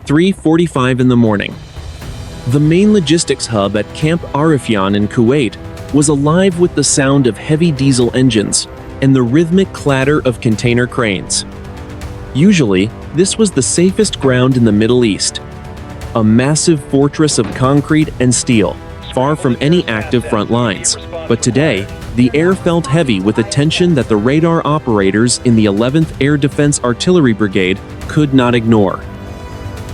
3:45 in the morning. The main logistics hub at Camp Arifjan in Kuwait was alive with the sound of heavy diesel engines and the rhythmic clatter of container cranes. Usually, this was the safest ground in the Middle East, a massive fortress of concrete and steel, far from any active front lines. But today, the air felt heavy with a tension that the radar operators in the 11th Air Defense Artillery Brigade could not ignore.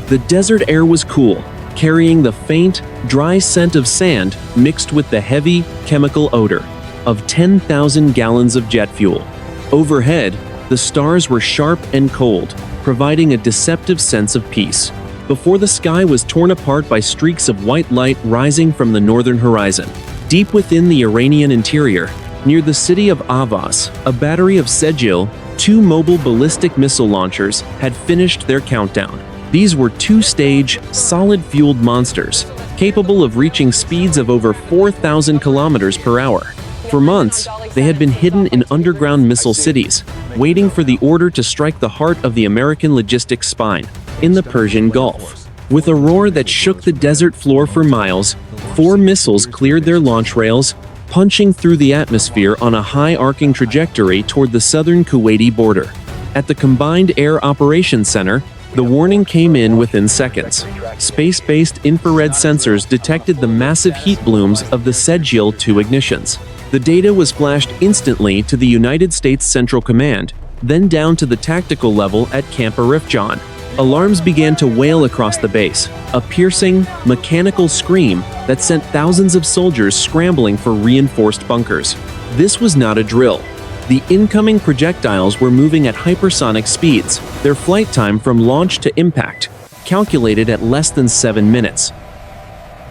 The desert air was cool, carrying the faint, dry scent of sand mixed with the heavy, chemical odor of 10,000 gallons of jet fuel. Overhead, the stars were sharp and cold, providing a deceptive sense of peace, before the sky was torn apart by streaks of white light rising from the northern horizon. Deep within the Iranian interior, near the city of Avaz, a battery of Sejil, 2 mobile ballistic missile launchers had finished their countdown. These were 2-stage, solid-fueled monsters, capable of reaching speeds of over 4,000 kilometers per hour. For months, they had been hidden in underground missile cities, waiting for the order to strike the heart of the American logistics spine, in the Persian Gulf. With a roar that shook the desert floor for miles, 4 missiles cleared their launch rails, punching through the atmosphere on a high-arcing trajectory toward the southern Kuwaiti border. At the Combined Air Operations Center, the warning came in within seconds. Space-based infrared sensors detected the massive heat blooms of the Sejil 2 ignitions. The data was flashed instantly to the United States Central Command, then down to the tactical level at Camp Arifjan. Alarms began to wail across the base, a piercing, mechanical scream that sent thousands of soldiers scrambling for reinforced bunkers. This was not a drill. The incoming projectiles were moving at hypersonic speeds, their flight time from launch to impact, calculated at less than 7 minutes.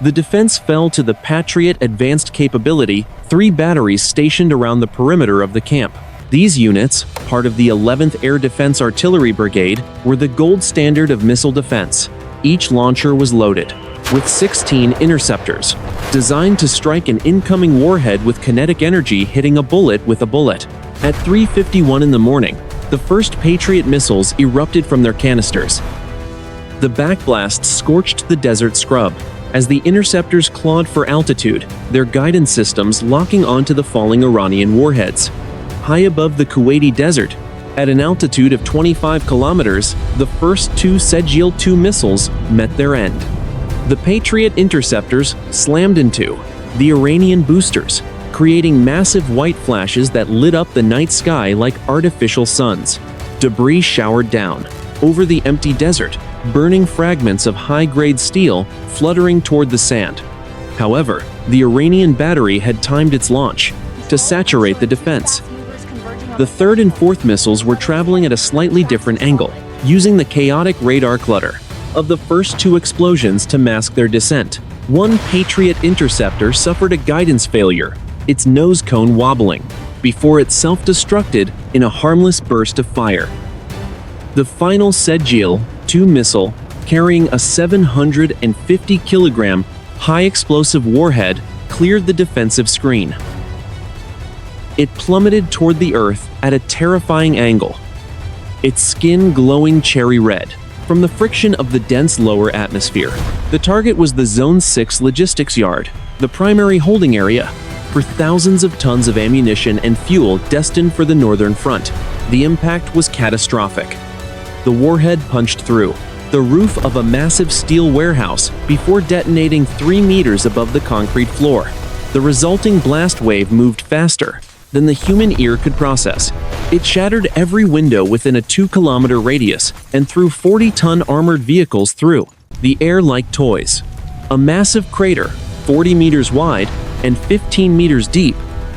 The defense fell to the Patriot Advanced Capability, 3 batteries stationed around the perimeter of the camp. These units, part of the 11th Air Defense Artillery Brigade, were the gold standard of missile defense. Each launcher was loaded with 16 interceptors, designed to strike an incoming warhead with kinetic energy hitting a bullet with a bullet. At 3:51 in the morning, the first Patriot missiles erupted from their canisters. The backblast scorched the desert scrub as the interceptors clawed for altitude, their guidance systems locking onto the falling Iranian warheads. High above the Kuwaiti desert, at an altitude of 25 kilometers, the first 2 Sejil 2 missiles met their end. The Patriot interceptors slammed into the Iranian boosters, creating massive white flashes that lit up the night sky like artificial suns. Debris showered down over the empty desert, burning fragments of high-grade steel fluttering toward the sand. However, the Iranian battery had timed its launch to saturate the defense. The 3rd and 4th missiles were traveling at a slightly different angle, using the chaotic radar clutter of the first 2 explosions to mask their descent. One Patriot interceptor suffered a guidance failure, its nose cone wobbling, before it self-destructed in a harmless burst of fire. The final Sejil 2 missile, carrying a 750-kilogram high-explosive warhead, cleared the defensive screen. It plummeted toward the earth at a terrifying angle, its skin glowing cherry red from the friction of the dense lower atmosphere. The target was the Zone 6 logistics yard, the primary holding area for thousands of tons of ammunition and fuel destined for the northern front. The impact was catastrophic. The warhead punched through the roof of a massive steel warehouse before detonating 3 meters above the concrete floor. The resulting blast wave moved faster than the human ear could process. It shattered every window within a 2-kilometer radius and threw 40-ton armored vehicles through the air like toys. A massive crater, 40 meters wide and 15 meters deep,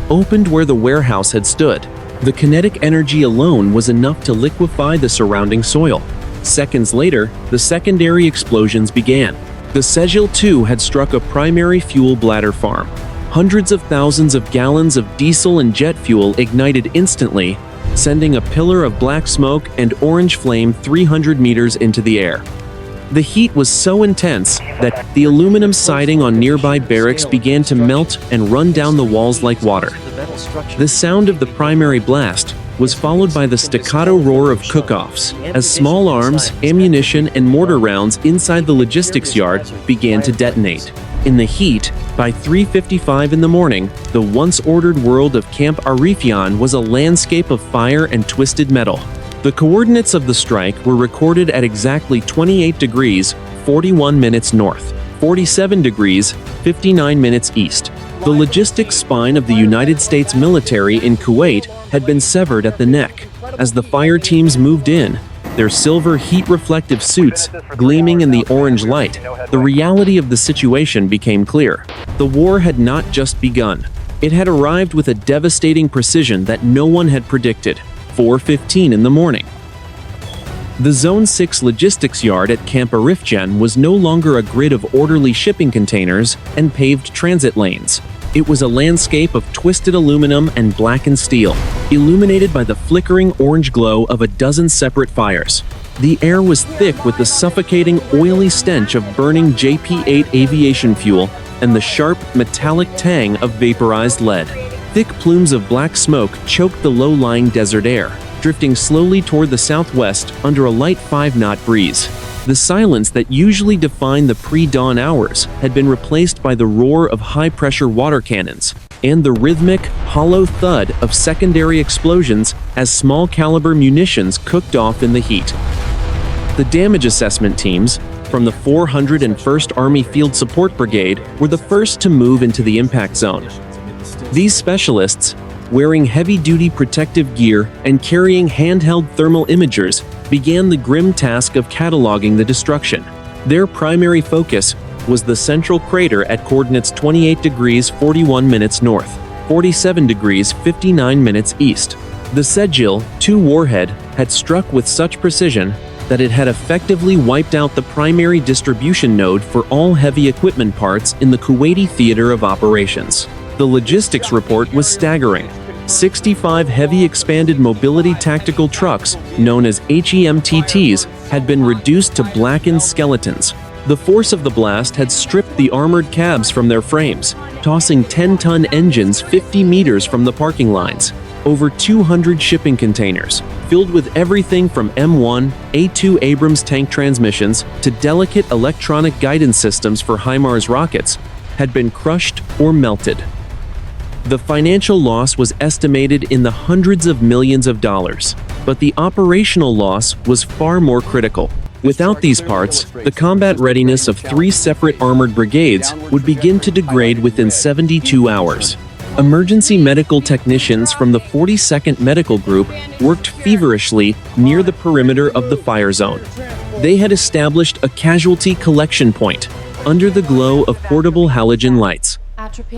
opened where the warehouse had stood. The kinetic energy alone was enough to liquefy the surrounding soil. Seconds later, the secondary explosions began. The Sejil 2 had struck a primary fuel bladder farm. Hundreds of thousands of gallons of diesel and jet fuel ignited instantly, sending a pillar of black smoke and orange flame 300 meters into the air. The heat was so intense that the aluminum siding on nearby barracks began to melt and run down the walls like water. The sound of the primary blast was followed by the staccato roar of cook-offs as small arms, ammunition, and mortar rounds inside the logistics yard began to detonate. In the heat, by 3:55 in the morning, the once-ordered world of Camp Arifjan was a landscape of fire and twisted metal. The coordinates of the strike were recorded at exactly 28 degrees, 41 minutes north, 47 degrees, 59 minutes east. The logistics spine of the United States military in Kuwait had been severed at the neck. As the fire teams moved in, their silver heat-reflective suits gleaming in the orange light, the reality of the situation became clear. The war had not just begun. It had arrived with a devastating precision that no one had predicted. 4:15 in the morning. The Zone 6 logistics yard at Camp Arifjan was no longer a grid of orderly shipping containers and paved transit lanes. It was a landscape of twisted aluminum and blackened steel, illuminated by the flickering orange glow of a dozen separate fires. The air was thick with the suffocating, oily stench of burning JP-8 aviation fuel and the sharp, metallic tang of vaporized lead. Thick plumes of black smoke choked the low-lying desert air, drifting slowly toward the southwest under a light 5-knot breeze. The silence that usually defined the pre-dawn hours had been replaced by the roar of high-pressure water cannons and the rhythmic, hollow thud of secondary explosions as small-caliber munitions cooked off in the heat. The damage assessment teams from the 401st Army Field Support Brigade were the first to move into the impact zone. These specialists, wearing heavy-duty protective gear and carrying handheld thermal imagers, began the grim task of cataloging the destruction. Their primary focus was the central crater at coordinates 28 degrees 41 minutes north, 47 degrees 59 minutes east. The Sejil 2 warhead had struck with such precision that it had effectively wiped out the primary distribution node for all heavy equipment parts in the Kuwaiti theater of operations. The logistics report was staggering. 65 heavy expanded mobility tactical trucks, known as HEMTTs, had been reduced to blackened skeletons. The force of the blast had stripped the armored cabs from their frames, tossing 10-ton engines 50 meters from the parking lines. Over 200 shipping containers, filled with everything from M1, A2 Abrams tank transmissions to delicate electronic guidance systems for HIMARS rockets, had been crushed or melted. The financial loss was estimated in the hundreds of millions of dollars, but the operational loss was far more critical. Without these parts, the combat readiness of 3 separate armored brigades would begin to degrade within 72 hours. Emergency medical technicians from the 42nd Medical Group worked feverishly near the perimeter of the fire zone. They had established a casualty collection point under the glow of portable halogen lights.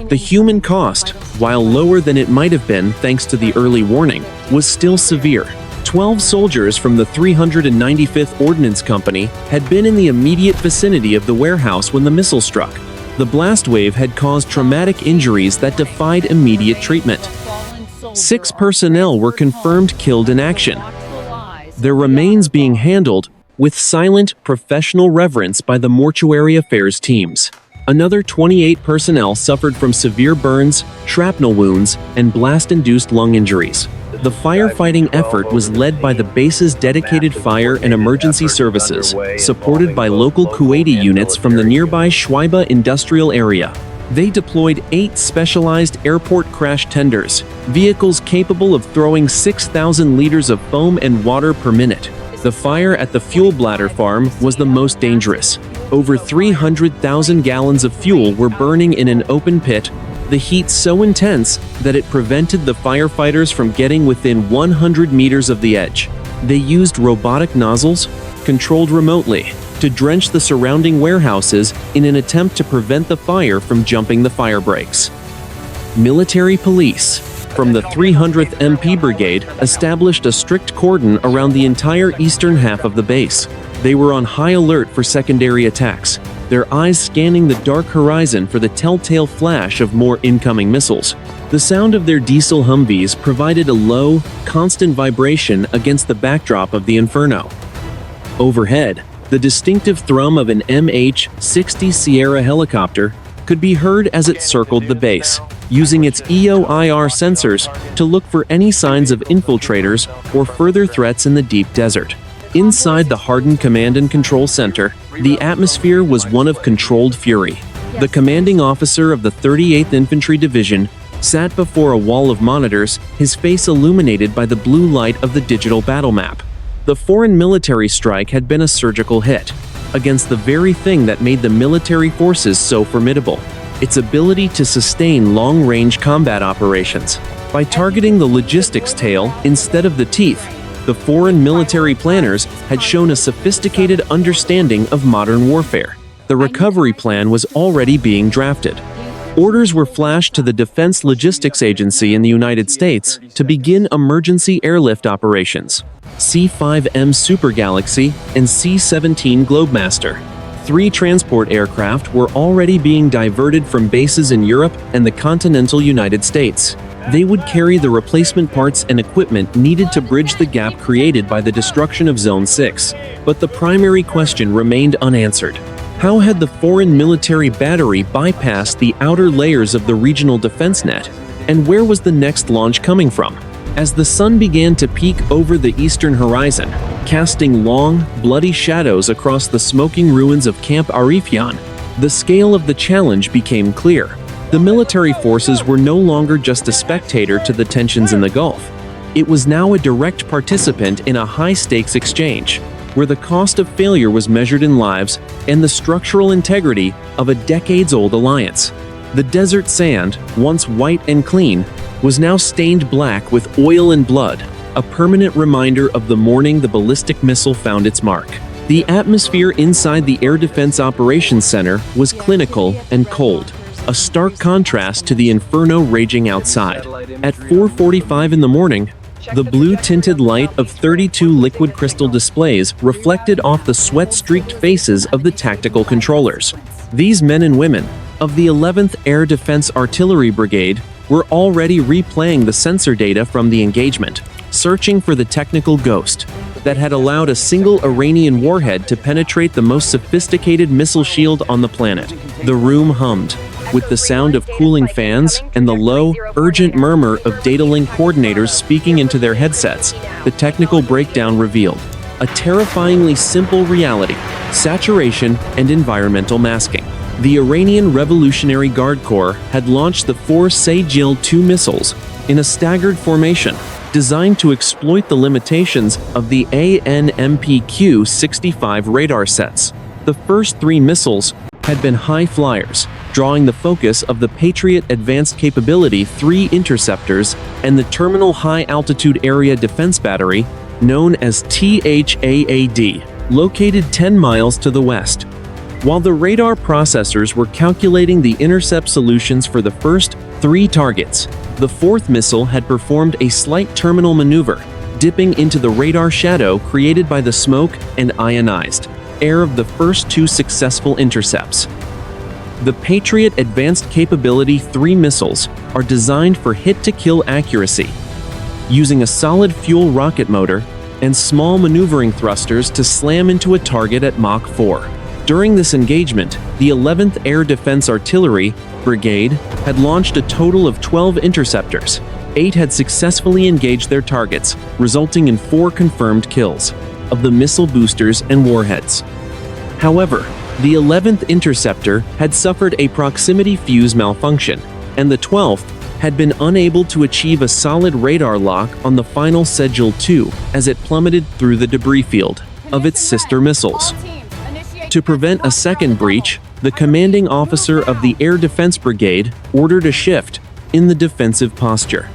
The human cost, while lower than it might have been thanks to the early warning, was still severe. 12 soldiers from the 395th Ordnance Company had been in the immediate vicinity of the warehouse when the missile struck. The blast wave had caused traumatic injuries that defied immediate treatment. 6 personnel were confirmed killed in action, their remains being handled with silent, professional reverence by the mortuary affairs teams. Another 28 personnel suffered from severe burns, shrapnel wounds, and blast-induced lung injuries. The firefighting effort was led by the base's dedicated fire and emergency services, supported by local Kuwaiti units from the nearby Shwaiba industrial area. They deployed 8 specialized airport crash tenders, vehicles capable of throwing 6,000 liters of foam and water per minute. The fire at the fuel bladder farm was the most dangerous. Over 300,000 gallons of fuel were burning in an open pit, the heat so intense that it prevented the firefighters from getting within 100 meters of the edge. They used robotic nozzles, controlled remotely, to drench the surrounding warehouses in an attempt to prevent the fire from jumping the fire breaks. Military police from the 300th MP Brigade established a strict cordon around the entire eastern half of the base. They were on high alert for secondary attacks, their eyes scanning the dark horizon for the telltale flash of more incoming missiles. The sound of their diesel Humvees provided a low, constant vibration against the backdrop of the inferno. Overhead, the distinctive thrum of an MH-60 Sierra helicopter could be heard as it circled the base, using its EOIR sensors to look for any signs of infiltrators or further threats in the deep desert. Inside the hardened command and control center, the atmosphere was one of controlled fury. The commanding officer of the 38th Infantry Division sat before a wall of monitors, his face illuminated by the blue light of the digital battle map. The foreign military strike had been a surgical hit against the very thing that made the military forces so formidable: its ability to sustain long-range combat operations. By targeting the logistics tail instead of the teeth, the foreign military planners had shown a sophisticated understanding of modern warfare. The recovery plan was already being drafted. Orders were flashed to the Defense Logistics Agency in the United States to begin emergency airlift operations. C-5M Super Galaxy and C-17 Globemaster, 3 transport aircraft, were already being diverted from bases in Europe and the continental United States. They would carry the replacement parts and equipment needed to bridge the gap created by the destruction of Zone 6. But the primary question remained unanswered. How had the foreign military battery bypassed the outer layers of the regional defense net? And where was the next launch coming from? As the sun began to peek over the eastern horizon, casting long, bloody shadows across the smoking ruins of Camp Arifjan, the scale of the challenge became clear. The military forces were no longer just a spectator to the tensions in the Gulf. It was now a direct participant in a high-stakes exchange, where the cost of failure was measured in lives and the structural integrity of a decades-old alliance. The desert sand, once white and clean, was now stained black with oil and blood, a permanent reminder of the morning the ballistic missile found its mark. The atmosphere inside the Air Defense Operations Center was clinical and cold, a stark contrast to the inferno raging outside. At 4:45 in the morning, the blue-tinted light of 32 liquid crystal displays reflected off the sweat-streaked faces of the tactical controllers. These men and women of the 11th Air Defense Artillery Brigade were already replaying the sensor data from the engagement, searching for the technical ghost that had allowed a single Iranian warhead to penetrate the most sophisticated missile shield on the planet. The room hummed with the sound of cooling fans and the low, urgent murmur of data link coordinators speaking into their headsets. The technical breakdown revealed a terrifyingly simple reality: saturation and environmental masking. The Iranian Revolutionary Guard Corps had launched the 4 Sejil-2 missiles in a staggered formation, designed to exploit the limitations of the ANMPQ-65 radar sets. The first 3 missiles had been high flyers, drawing the focus of the Patriot Advanced Capability 3 interceptors and the Terminal High Altitude Area Defense Battery, known as THAAD, located 10 miles to the west. While the radar processors were calculating the intercept solutions for the first 3 targets, the 4th missile had performed a slight terminal maneuver, dipping into the radar shadow created by the smoke and ionized air of the first 2 successful intercepts. The Patriot Advanced Capability 3 missiles are designed for hit-to-kill accuracy, using a solid fuel rocket motor and small maneuvering thrusters to slam into a target at Mach 4. During this engagement, the 11th Air Defense Artillery Brigade had launched a total of 12 interceptors. 8 had successfully engaged their targets, resulting in 4 confirmed kills of the missile boosters and warheads. However, the 11th interceptor had suffered a proximity fuse malfunction, and the 12th had been unable to achieve a solid radar lock on the final Sejil-2 as it plummeted through the debris field of its sister missiles. To prevent a second breach, the commanding officer of the Air Defense Brigade ordered a shift in the defensive posture.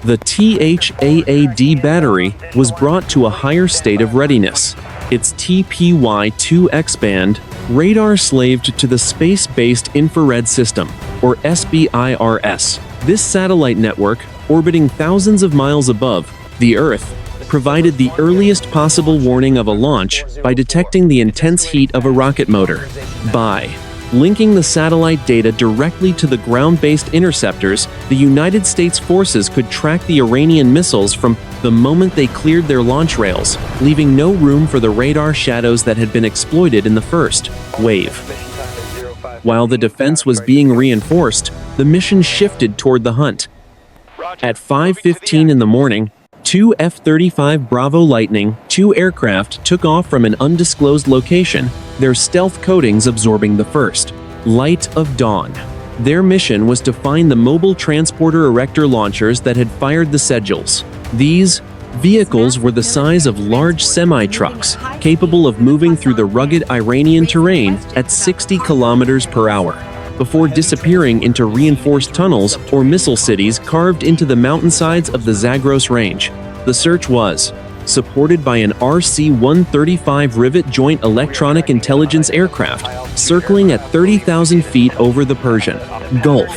The THAAD battery was brought to a higher state of readiness. Its TPY-2 X-band radar slaved to the Space-Based Infrared System, or SBIRS. This satellite network, orbiting thousands of miles above the Earth, provided the earliest possible warning of a launch by detecting the intense heat of a rocket motor. By linking the satellite data directly to the ground-based interceptors, the United States forces could track the Iranian missiles from the moment they cleared their launch rails, leaving no room for the radar shadows that had been exploited in the first wave. While the defense was being reinforced, the mission shifted toward the hunt. At 5:15 in the morning, two F-35 Bravo Lightning II aircraft took off from an undisclosed location, their stealth coatings absorbing the first light of dawn. Their mission was to find the mobile transporter erector launchers that had fired the Schedules. These vehicles were the size of large semi-trucks, capable of moving through the rugged Iranian terrain at 60 kilometers per hour, before disappearing into reinforced tunnels or missile cities carved into the mountainsides of the Zagros Range. The search was supported by an RC-135 rivet joint electronic intelligence aircraft circling at 30,000 feet over the Persian Gulf.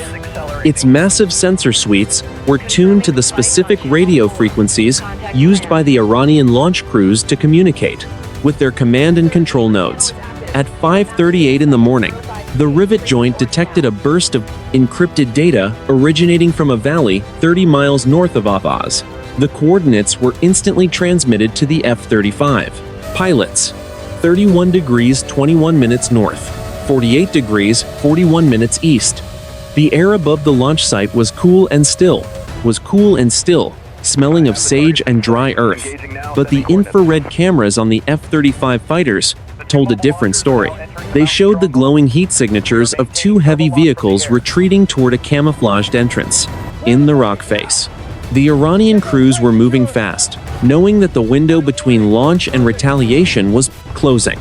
Its massive sensor suites were tuned to the specific radio frequencies used by the Iranian launch crews to communicate with their command and control nodes. At 5:38 in the morning, the rivet joint detected a burst of encrypted data originating from a valley 30 miles north of Avaz. The coordinates were instantly transmitted to the F-35. Pilots: 31 degrees 21 minutes north, 48 degrees 41 minutes east. The air above the launch site was cool and still, smelling of sage and dry earth. But the infrared cameras on the F-35 fighters told a different story. They showed the glowing heat signatures of two heavy vehicles retreating toward a camouflaged entrance in the rock face. The Iranian crews were moving fast, knowing that the window between launch and retaliation was closing.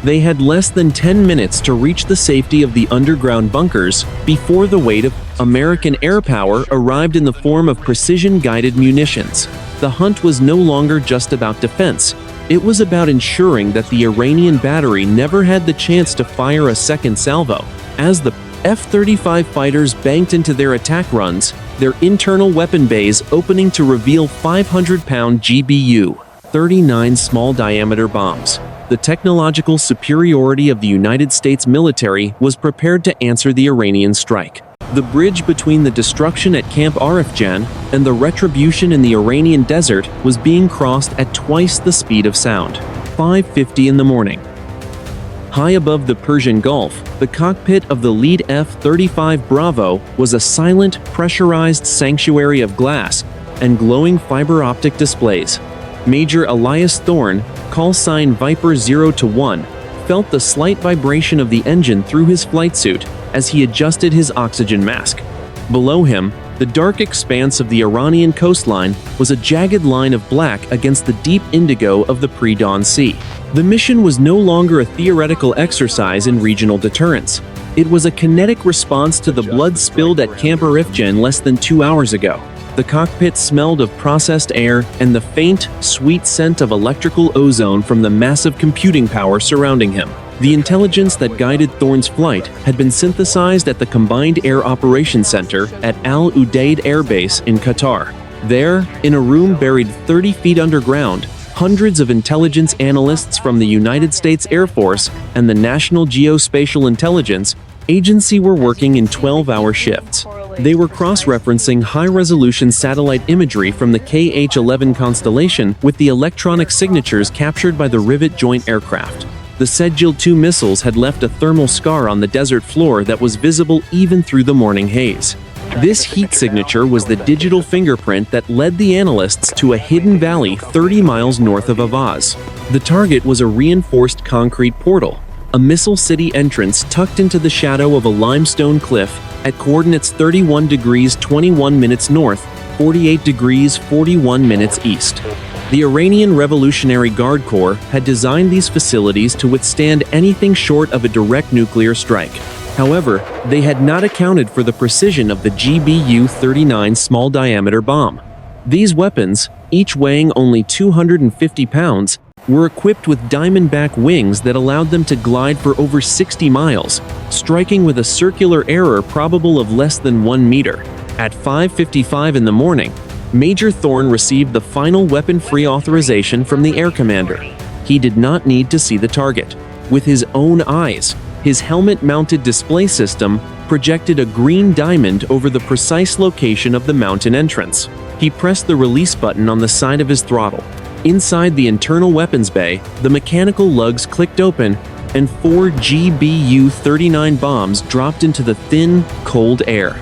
They had less than 10 minutes to reach the safety of the underground bunkers before the weight of American air power arrived in the form of precision-guided munitions. The hunt was no longer just about defense. It was about ensuring that the Iranian battery never had the chance to fire a second salvo. As the F-35 fighters banked into their attack runs, their internal weapon bays opening to reveal 500-pound GBU-39 small-diameter bombs. The technological superiority of the United States military was prepared to answer the Iranian strike. The bridge between the destruction at Camp Arifjan and the retribution in the Iranian desert was being crossed at twice the speed of sound. 5:50 in the morning. High above the Persian Gulf, the cockpit of the lead F-35 Bravo was a silent, pressurized sanctuary of glass and glowing fiber optic displays. Major Elias Thorne, call sign Viper 0-1, felt the slight vibration of the engine through his flight suit as he adjusted his oxygen mask. Below him, the dark expanse of the Iranian coastline was a jagged line of black against the deep indigo of the pre-dawn sea. The mission was no longer a theoretical exercise in regional deterrence. It was a kinetic response to the blood spilled at Camp Arifjan less than 2 hours ago. The cockpit smelled of processed air and the faint, sweet scent of electrical ozone from the massive computing power surrounding him. The intelligence that guided Thorne's flight had been synthesized at the Combined Air Operations Center at Al Udeid Air Base in Qatar. There, in a room buried 30 feet underground, hundreds of intelligence analysts from the United States Air Force and the National Geospatial Intelligence Agency were working in 12-hour shifts. They were cross-referencing high-resolution satellite imagery from the KH-11 constellation with the electronic signatures captured by the rivet joint aircraft. The Schedule-2 missiles had left a thermal scar on the desert floor that was visible even through the morning haze. This heat signature was the digital fingerprint that led the analysts to a hidden valley 30 miles north of Avaz. The target was a reinforced concrete portal, a missile city entrance tucked into the shadow of a limestone cliff at coordinates 31 degrees 21 minutes north, 48 degrees 41 minutes east. The Iranian Revolutionary Guard Corps had designed these facilities to withstand anything short of a direct nuclear strike. However, they had not accounted for the precision of the GBU-39 small-diameter bomb. These weapons, each weighing only 250 pounds, were equipped with diamondback wings that allowed them to glide for over 60 miles, striking with a circular error probable of less than 1 meter. At 5:55 in the morning, Major Thorne received the final weapon-free authorization from the air commander. He did not need to see the target. With his own eyes, his helmet-mounted display system projected a green diamond over the precise location of the mountain entrance. He pressed the release button on the side of his throttle. Inside the internal weapons bay, the mechanical lugs clicked open, and 4 GBU-39 bombs dropped into the thin, cold air.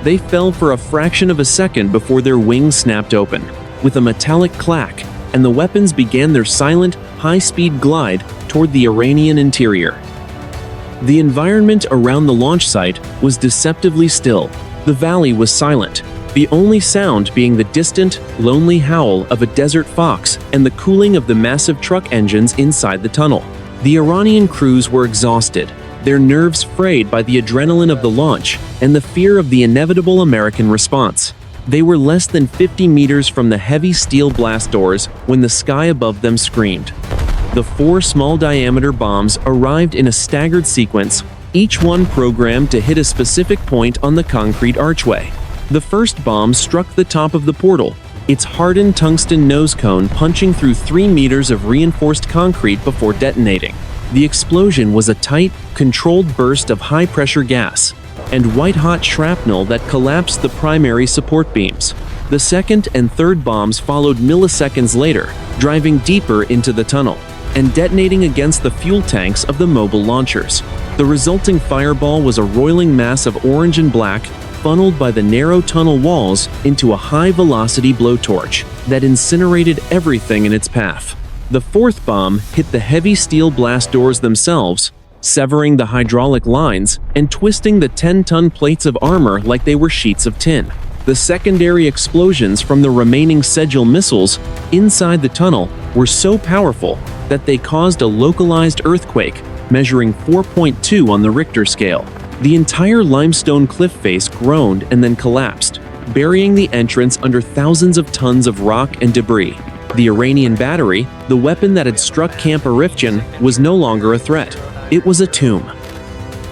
They fell for a fraction of a second before their wings snapped open, with a metallic clack, and the weapons began their silent, high-speed glide toward the Iranian interior. The environment around the launch site was deceptively still. The valley was silent, the only sound being the distant, lonely howl of a desert fox and the cooling of the massive truck engines inside the tunnel. The Iranian crews were exhausted, their nerves frayed by the adrenaline of the launch and the fear of the inevitable American response. They were less than 50 meters from the heavy steel blast doors when the sky above them screamed. The 4 small-diameter bombs arrived in a staggered sequence, each one programmed to hit a specific point on the concrete archway. The first bomb struck the top of the portal, its hardened tungsten nose cone punching through 3 meters of reinforced concrete before detonating. The explosion was a tight, controlled burst of high-pressure gas and white-hot shrapnel that collapsed the primary support beams. The second and third bombs followed milliseconds later, driving deeper into the tunnel and detonating against the fuel tanks of the mobile launchers. The resulting fireball was a roiling mass of orange and black, funneled by the narrow tunnel walls into a high-velocity blowtorch that incinerated everything in its path. The fourth bomb hit the heavy steel blast doors themselves, severing the hydraulic lines and twisting the 10-ton plates of armor like they were sheets of tin. The secondary explosions from the remaining Sejil missiles inside the tunnel were so powerful that they caused a localized earthquake measuring 4.2 on the Richter scale. The entire limestone cliff face groaned and then collapsed, burying the entrance under thousands of tons of rock and debris. The Iranian battery, the weapon that had struck Camp Arifjan, was no longer a threat. It was a tomb.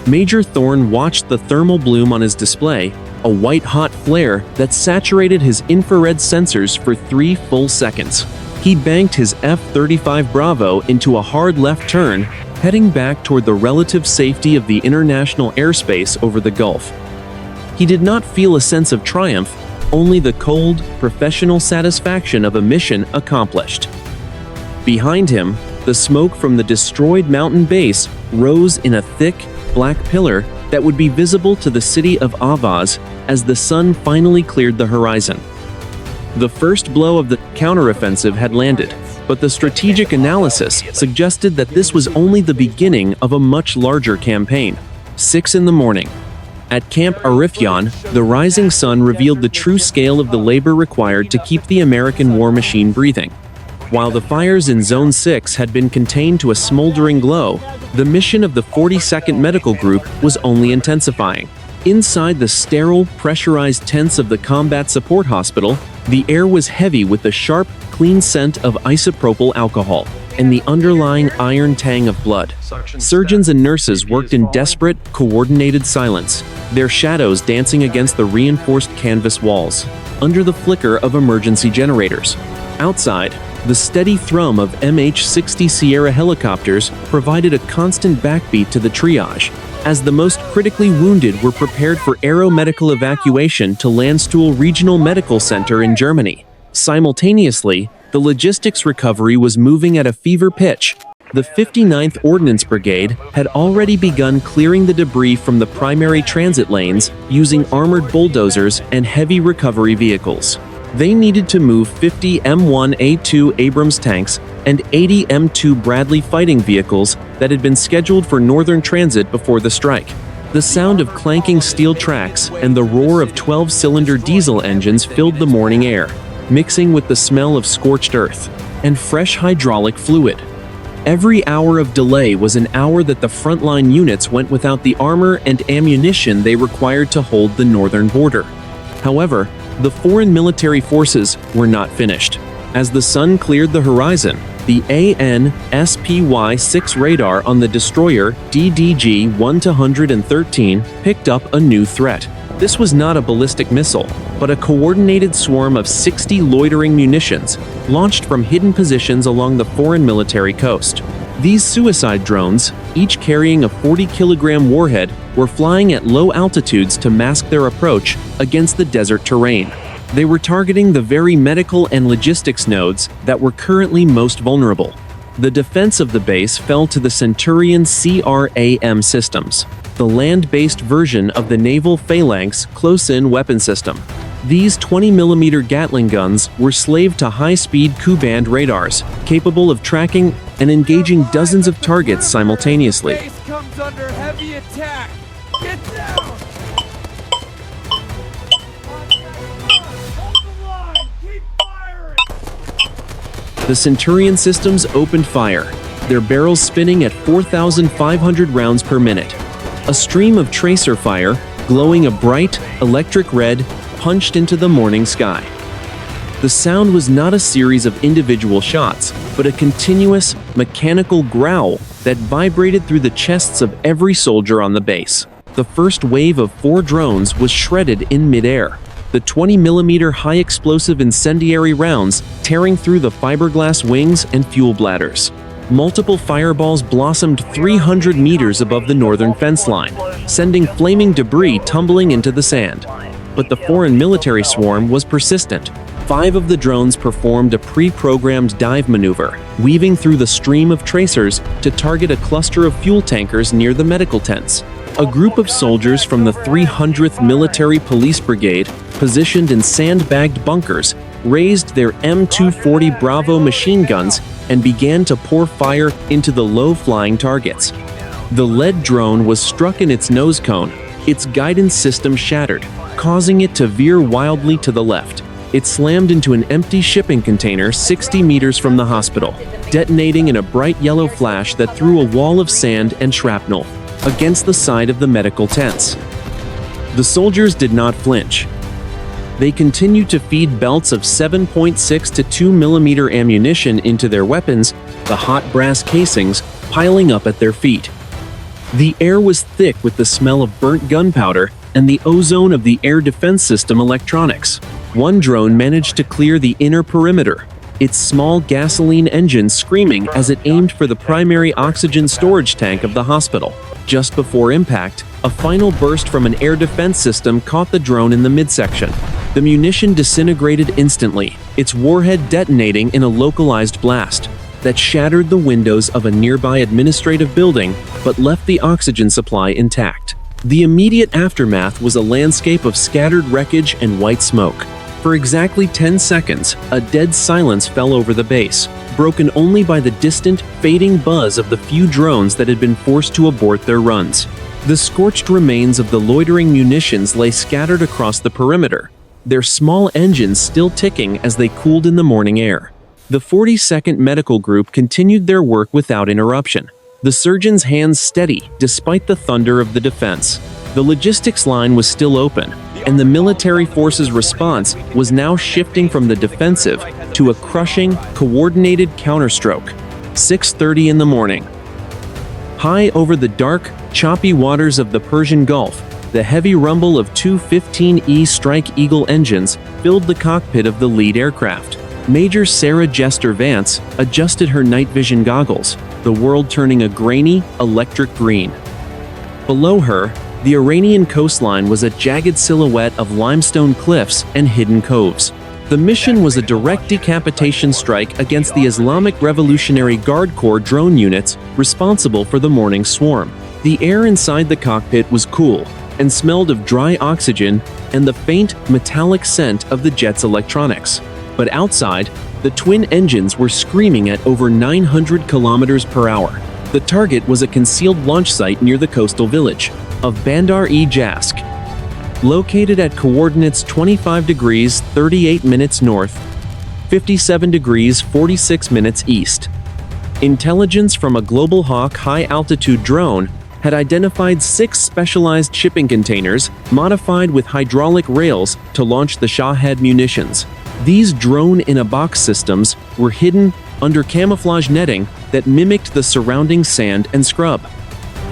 Major Thorne watched the thermal bloom on his display, a white-hot flare that saturated his infrared sensors for 3 full seconds. He banked his F-35 Bravo into a hard left turn, heading back toward the relative safety of the international airspace over the Gulf. He did not feel a sense of triumph, only the cold, professional satisfaction of a mission accomplished. Behind him, the smoke from the destroyed mountain base rose in a thick, black pillar that would be visible to the city of Avaz as the sun finally cleared the horizon. The first blow of the counteroffensive had landed, but the strategic analysis suggested that this was only the beginning of a much larger campaign. 6 in the morning. At Camp Arifjan, the rising sun revealed the true scale of the labor required to keep the American war machine breathing. While the fires in Zone 6 had been contained to a smoldering glow, the mission of the 42nd Medical Group was only intensifying. Inside the sterile, pressurized tents of the Combat Support Hospital, the air was heavy with the sharp, clean scent of isopropyl alcohol and the underlying iron tang of blood. Surgeons and nurses worked in desperate, coordinated silence, their shadows dancing against the reinforced canvas walls, under the flicker of emergency generators. Outside, the steady thrum of MH-60 Sierra helicopters provided a constant backbeat to the triage, as the most critically wounded were prepared for aeromedical evacuation to Landstuhl Regional Medical Center in Germany. Simultaneously, the logistics recovery was moving at a fever pitch. The 59th Ordnance Brigade had already begun clearing the debris from the primary transit lanes using armored bulldozers and heavy recovery vehicles. They needed to move 50 M1A2 Abrams tanks and 80 M2 Bradley fighting vehicles that had been scheduled for northern transit before the strike. The sound of clanking steel tracks and the roar of 12-cylinder diesel engines filled the morning air, mixing with the smell of scorched earth and fresh hydraulic fluid. Every hour of delay was an hour that the frontline units went without the armor and ammunition they required to hold the northern border. However, the foreign military forces were not finished. As the sun cleared the horizon, the AN/SPY-6 radar on the destroyer DDG-113 picked up a new threat. This was not a ballistic missile, but a coordinated swarm of 60 loitering munitions launched from hidden positions along the foreign military coast. These suicide drones, each carrying a 40-kilogram warhead, were flying at low altitudes to mask their approach against the desert terrain. They were targeting the very medical and logistics nodes that were currently most vulnerable. The defense of the base fell to the Centurion CRAM systems, the land-based version of the naval Phalanx close-in weapon system. These 20mm Gatling guns were slaved to high-speed Ku-band radars, capable of tracking and engaging dozens of targets simultaneously. Base comes under heavy attack. Get down! Hold the line! Keep firing! The Centurion systems opened fire, their barrels spinning at 4,500 rounds per minute. A stream of tracer fire, glowing a bright, electric red, punched into the morning sky. The sound was not a series of individual shots, but a continuous, mechanical growl that vibrated through the chests of every soldier on the base. The first wave of 4 drones was shredded in midair, the 20mm high-explosive incendiary rounds tearing through the fiberglass wings and fuel bladders. Multiple fireballs blossomed 300 meters above the northern fence line, sending flaming debris tumbling into the sand. But the foreign military swarm was persistent. 5 of the drones performed a pre-programmed dive maneuver, weaving through the stream of tracers to target a cluster of fuel tankers near the medical tents. A group of soldiers from the 300th Military Police Brigade, positioned in sandbagged bunkers, raised their M240 Bravo machine guns and began to pour fire into the low-flying targets. The lead drone was struck in its nose cone, its guidance system shattered, causing it to veer wildly to the left. It slammed into an empty shipping container 60 meters from the hospital, detonating in a bright yellow flash that threw a wall of sand and shrapnel against the side of the medical tents. The soldiers did not flinch. They continued to feed belts of 7.6 to 2mm ammunition into their weapons, the hot brass casings piling up at their feet. The air was thick with the smell of burnt gunpowder and the ozone of the air defense system electronics. One drone managed to clear the inner perimeter, its small gasoline engine screaming as it aimed for the primary oxygen storage tank of the hospital. Just before impact, a final burst from an air defense system caught the drone in the midsection. The munition disintegrated instantly, its warhead detonating in a localized blast that shattered the windows of a nearby administrative building but left the oxygen supply intact. The immediate aftermath was a landscape of scattered wreckage and white smoke. For exactly 10 seconds, a dead silence fell over the base, broken only by the distant, fading buzz of the few drones that had been forced to abort their runs. The scorched remains of the loitering munitions lay scattered across the perimeter, their small engines still ticking as they cooled in the morning air. The 42nd Medical Group continued their work without interruption, the surgeons' hands steady despite the thunder of the defense. The logistics line was still open, and the military forces' response was now shifting from the defensive to a crushing, coordinated counterstroke. 6:30 in the morning. High over the dark, choppy waters of the Persian Gulf, the heavy rumble of 2 15E Strike Eagle engines filled the cockpit of the lead aircraft. Major Sarah Jester Vance adjusted her night vision goggles, the world turning a grainy, electric green. Below her, the Iranian coastline was a jagged silhouette of limestone cliffs and hidden coves. The mission was a direct decapitation strike against the Islamic Revolutionary Guard Corps drone units responsible for the morning swarm. The air inside the cockpit was cool and smelled of dry oxygen and the faint, metallic scent of the jet's electronics. But outside, the twin engines were screaming at over 900 kilometers per hour. The target was a concealed launch site near the coastal village of Bandar-e-Jask, located at coordinates 25 degrees 38 minutes north, 57 degrees 46 minutes east. Intelligence from a Global Hawk high-altitude drone had identified 6 specialized shipping containers modified with hydraulic rails to launch the Shahed munitions. These drone-in-a-box systems were hidden under camouflage netting that mimicked the surrounding sand and scrub.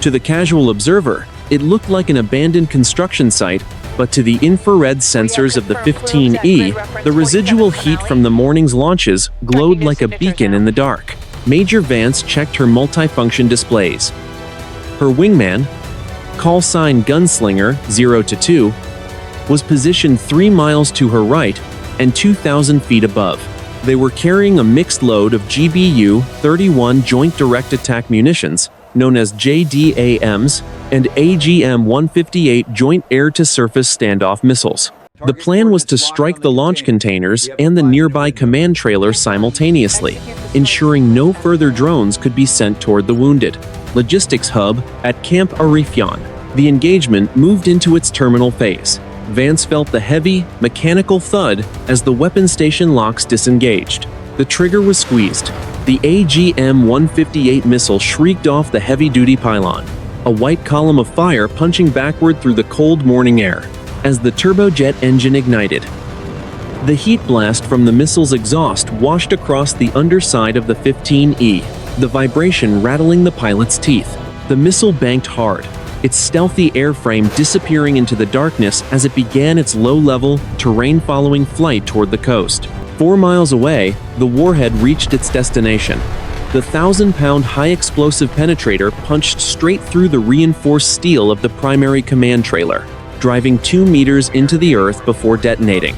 To the casual observer, it looked like an abandoned construction site, but to the infrared sensors of the 15E, the residual heat from the morning's launches glowed like a beacon in the dark. Major Vance checked her multifunction displays. Her wingman, call sign Gunslinger 0-2, was positioned 3 miles to her right and 2,000 feet above. They were carrying a mixed load of GBU-31 Joint Direct Attack Munitions, known as JDAMs, and AGM-158 Joint Air-to-Surface Standoff Missiles. The plan was to strike the launch containers and the nearby command trailer simultaneously, ensuring no further drones could be sent toward the wounded. Logistics hub at Camp Arifjan. The engagement moved into its terminal phase. Vance felt the heavy, mechanical thud as the weapon station locks disengaged. The trigger was squeezed. The AGM-158 missile shrieked off the heavy-duty pylon, a white column of fire punching backward through the cold morning air as the turbojet engine ignited. The heat blast from the missile's exhaust washed across the underside of the 15E, the vibration rattling the pilot's teeth. The missile banked hard, its stealthy airframe disappearing into the darkness as it began its low-level, terrain-following flight toward the coast. 4 miles away, the warhead reached its destination. The 1,000-pound high-explosive penetrator punched straight through the reinforced steel of the primary command trailer, driving 2 meters into the earth before detonating.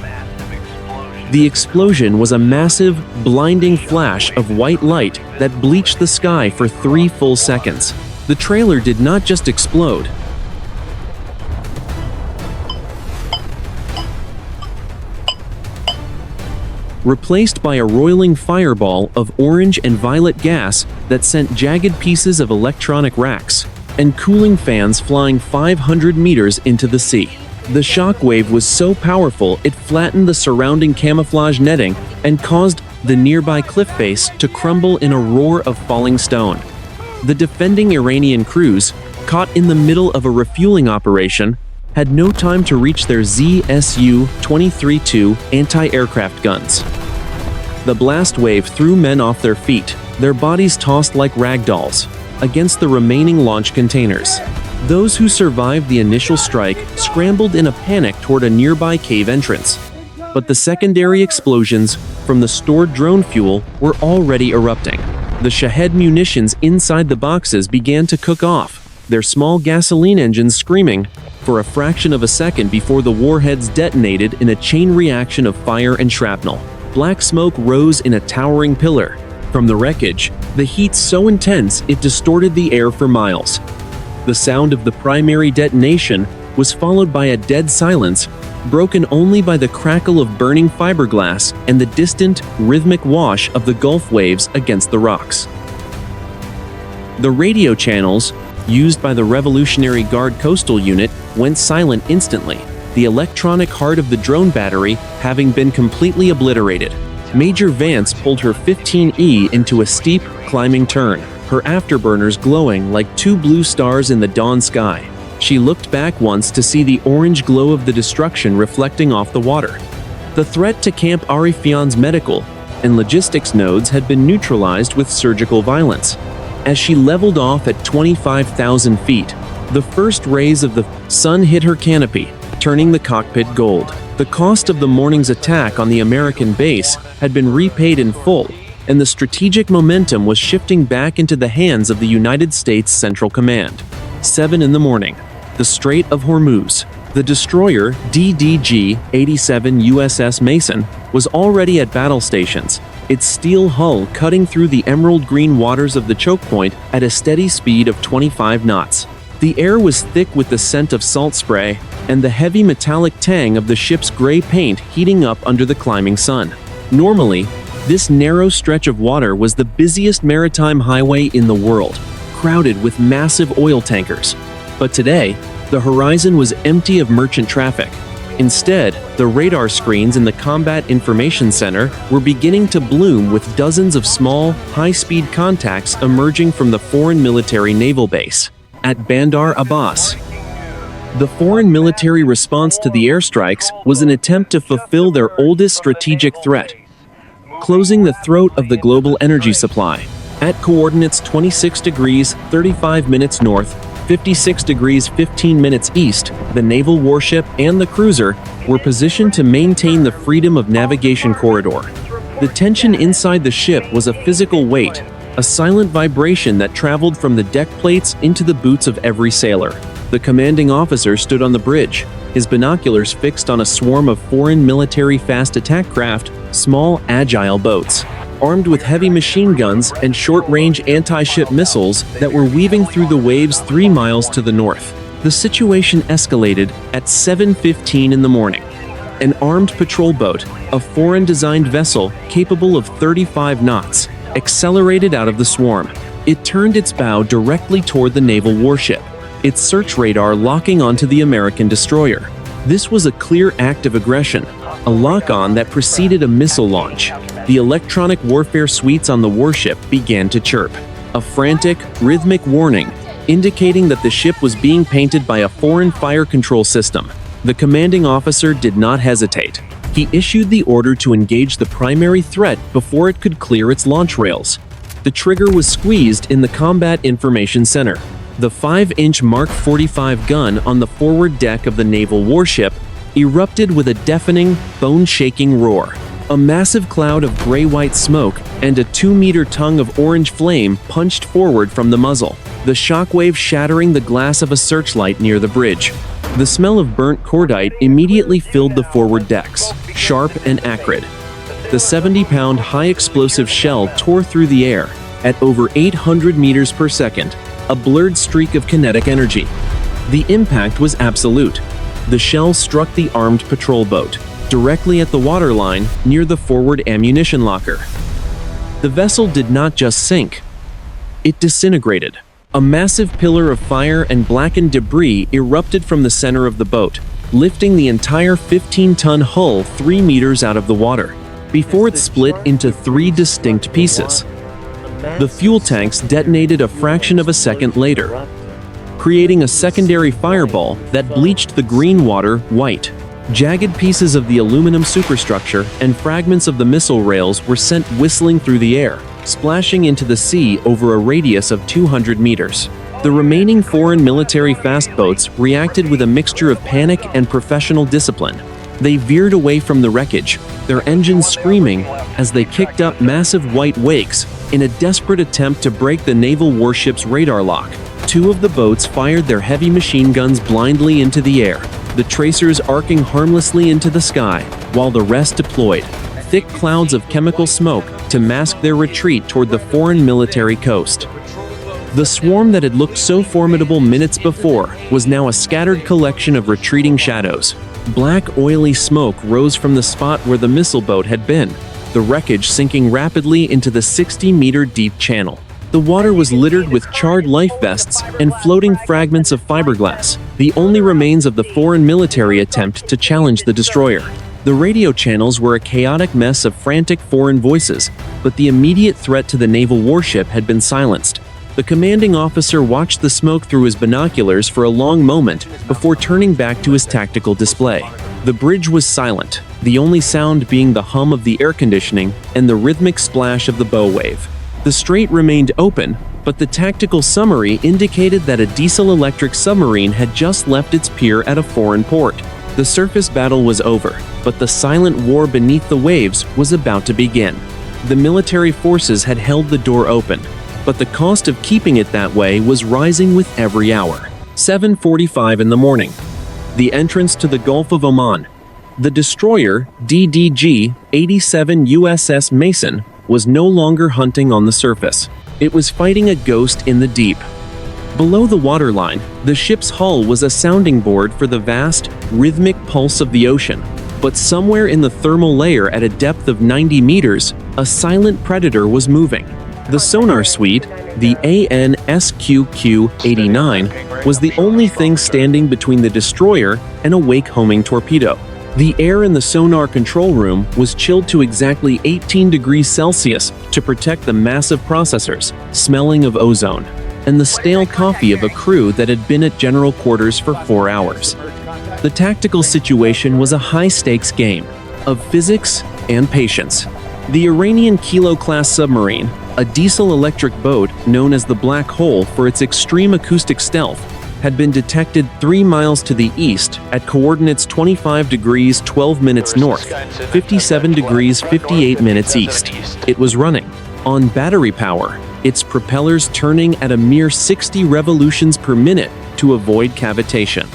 The explosion was a massive, blinding flash of white light that bleached the sky for 3 full seconds. The trailer did not just explode. Replaced by a roiling fireball of orange and violet gas that sent jagged pieces of electronic racks and cooling fans flying 500 meters into the sea. The shockwave was so powerful it flattened the surrounding camouflage netting and caused the nearby cliff face to crumble in a roar of falling stone. The defending Iranian crews, caught in the middle of a refueling operation, had no time to reach their ZSU-23-2 anti-aircraft guns. The blast wave threw men off their feet, their bodies tossed like ragdolls, against the remaining launch containers. Those who survived the initial strike scrambled in a panic toward a nearby cave entrance. But the secondary explosions from the stored drone fuel were already erupting. The Shahed munitions inside the boxes began to cook off, their small gasoline engines screaming for a fraction of a second before the warheads detonated in a chain reaction of fire and shrapnel. Black smoke rose in a towering pillar. From the wreckage, the heat so intense it distorted the air for miles. The sound of the primary detonation was followed by a dead silence, broken only by the crackle of burning fiberglass and the distant, rhythmic wash of the Gulf waves against the rocks. The radio channels, used by the Revolutionary Guard coastal unit, went silent instantly, the electronic heart of the drone battery having been completely obliterated. Major Vance pulled her 15E into a steep, climbing turn, her afterburners glowing like 2 blue stars in the dawn sky. She looked back once to see the orange glow of the destruction reflecting off the water. The threat to Camp Arifjan's medical and logistics nodes had been neutralized with surgical violence. As she leveled off at 25,000 feet, the first rays of the sun hit her canopy, turning the cockpit gold. The cost of the morning's attack on the American base had been repaid in full, and the strategic momentum was shifting back into the hands of the United States Central Command. 7 in the morning. The Strait of Hormuz. The destroyer DDG-87 USS Mason was already at battle stations, its steel hull cutting through the emerald green waters of the choke point at a steady speed of 25 knots. The air was thick with the scent of salt spray and the heavy metallic tang of the ship's gray paint heating up under the climbing sun. Normally, this narrow stretch of water was the busiest maritime highway in the world, crowded with massive oil tankers. But today, the horizon was empty of merchant traffic. Instead, the radar screens in the Combat Information Center were beginning to bloom with dozens of small, high-speed contacts emerging from the foreign military naval base at Bandar Abbas. The foreign military response to the airstrikes was an attempt to fulfill their oldest strategic threat, closing the throat of the global energy supply. At coordinates 26 degrees 35 minutes north, 56 degrees 15 minutes east, the naval warship and the cruiser were positioned to maintain the freedom of navigation corridor. The tension inside the ship was a physical weight, a silent vibration that traveled from the deck plates into the boots of every sailor. The commanding officer stood on the bridge, his binoculars fixed on a swarm of foreign military fast attack craft, small, agile boats, armed with heavy machine guns and short-range anti-ship missiles that were weaving through the waves 3 miles to the north. The situation escalated at 7:15 in the morning. An armed patrol boat, a foreign-designed vessel capable of 35 knots, accelerated out of the swarm. It turned its bow directly toward the naval warship, its search radar locking onto the American destroyer. This was a clear act of aggression, a lock-on that preceded a missile launch. The electronic warfare suites on the warship began to chirp, a frantic, rhythmic warning, indicating that the ship was being painted by a foreign fire control system. The commanding officer did not hesitate. He issued the order to engage the primary threat before it could clear its launch rails. The trigger was squeezed in the Combat Information Center. The 5-inch Mark 45 gun on the forward deck of the naval warship erupted with a deafening, bone-shaking roar. A massive cloud of gray-white smoke and a 2-meter tongue of orange flame punched forward from the muzzle, the shockwave shattering the glass of a searchlight near the bridge. The smell of burnt cordite immediately filled the forward decks, sharp and acrid. The 70-pound high-explosive shell tore through the air at over 800 meters per second, a blurred streak of kinetic energy. The impact was absolute. The shell struck the armed patrol boat, directly at the waterline near the forward ammunition locker. The vessel did not just sink. It disintegrated. A massive pillar of fire and blackened debris erupted from the center of the boat, lifting the entire 15-ton hull 3 meters out of the water, before it split into 3 distinct pieces. The fuel tanks detonated a fraction of a second later, creating a secondary fireball that bleached the green water white. Jagged pieces of the aluminum superstructure and fragments of the missile rails were sent whistling through the air, splashing into the sea over a radius of 200 meters. The remaining foreign military fast boats reacted with a mixture of panic and professional discipline. They veered away from the wreckage, their engines screaming as they kicked up massive white wakes in a desperate attempt to break the naval warship's radar lock. 2 of the boats fired their heavy machine guns blindly into the air, the tracers arcing harmlessly into the sky, while the rest deployed, thick clouds of chemical smoke to mask their retreat toward the foreign military coast. The swarm that had looked so formidable minutes before was now a scattered collection of retreating shadows. Black, oily smoke rose from the spot where the missile boat had been, the wreckage sinking rapidly into the 60-meter deep channel. The water was littered with charred life vests and floating fragments of fiberglass, the only remains of the foreign military attempt to challenge the destroyer. The radio channels were a chaotic mess of frantic foreign voices, but the immediate threat to the naval warship had been silenced. The commanding officer watched the smoke through his binoculars for a long moment before turning back to his tactical display. The bridge was silent, the only sound being the hum of the air conditioning and the rhythmic splash of the bow wave. The strait remained open, but the tactical summary indicated that a diesel-electric submarine had just left its pier at a foreign port. The surface battle was over, but the silent war beneath the waves was about to begin. The military forces had held the door open, but the cost of keeping it that way was rising with every hour. 7:45 in the morning. The entrance to the Gulf of Oman. The destroyer, DDG-87 USS Mason, was no longer hunting on the surface. It was fighting a ghost in the deep. Below the waterline, the ship's hull was a sounding board for the vast, rhythmic pulse of the ocean. But somewhere in the thermal layer at a depth of 90 meters, a silent predator was moving. The sonar suite, the ANSQQ-89, was the only thing standing between the destroyer and a wake-homing torpedo. The air in the sonar control room was chilled to exactly 18 degrees Celsius to protect the massive processors, smelling of ozone, and the stale coffee of a crew that had been at general quarters for 4 hours. The tactical situation was a high-stakes game of physics and patience. The Iranian Kilo-class submarine, a diesel-electric boat known as the Black Hole for its extreme acoustic stealth, had been detected 3 miles to the east at coordinates 25 degrees 12 minutes north, 57 degrees 58 minutes east. It was running on battery power, its propellers turning at a mere 60 revolutions per minute to avoid cavitation.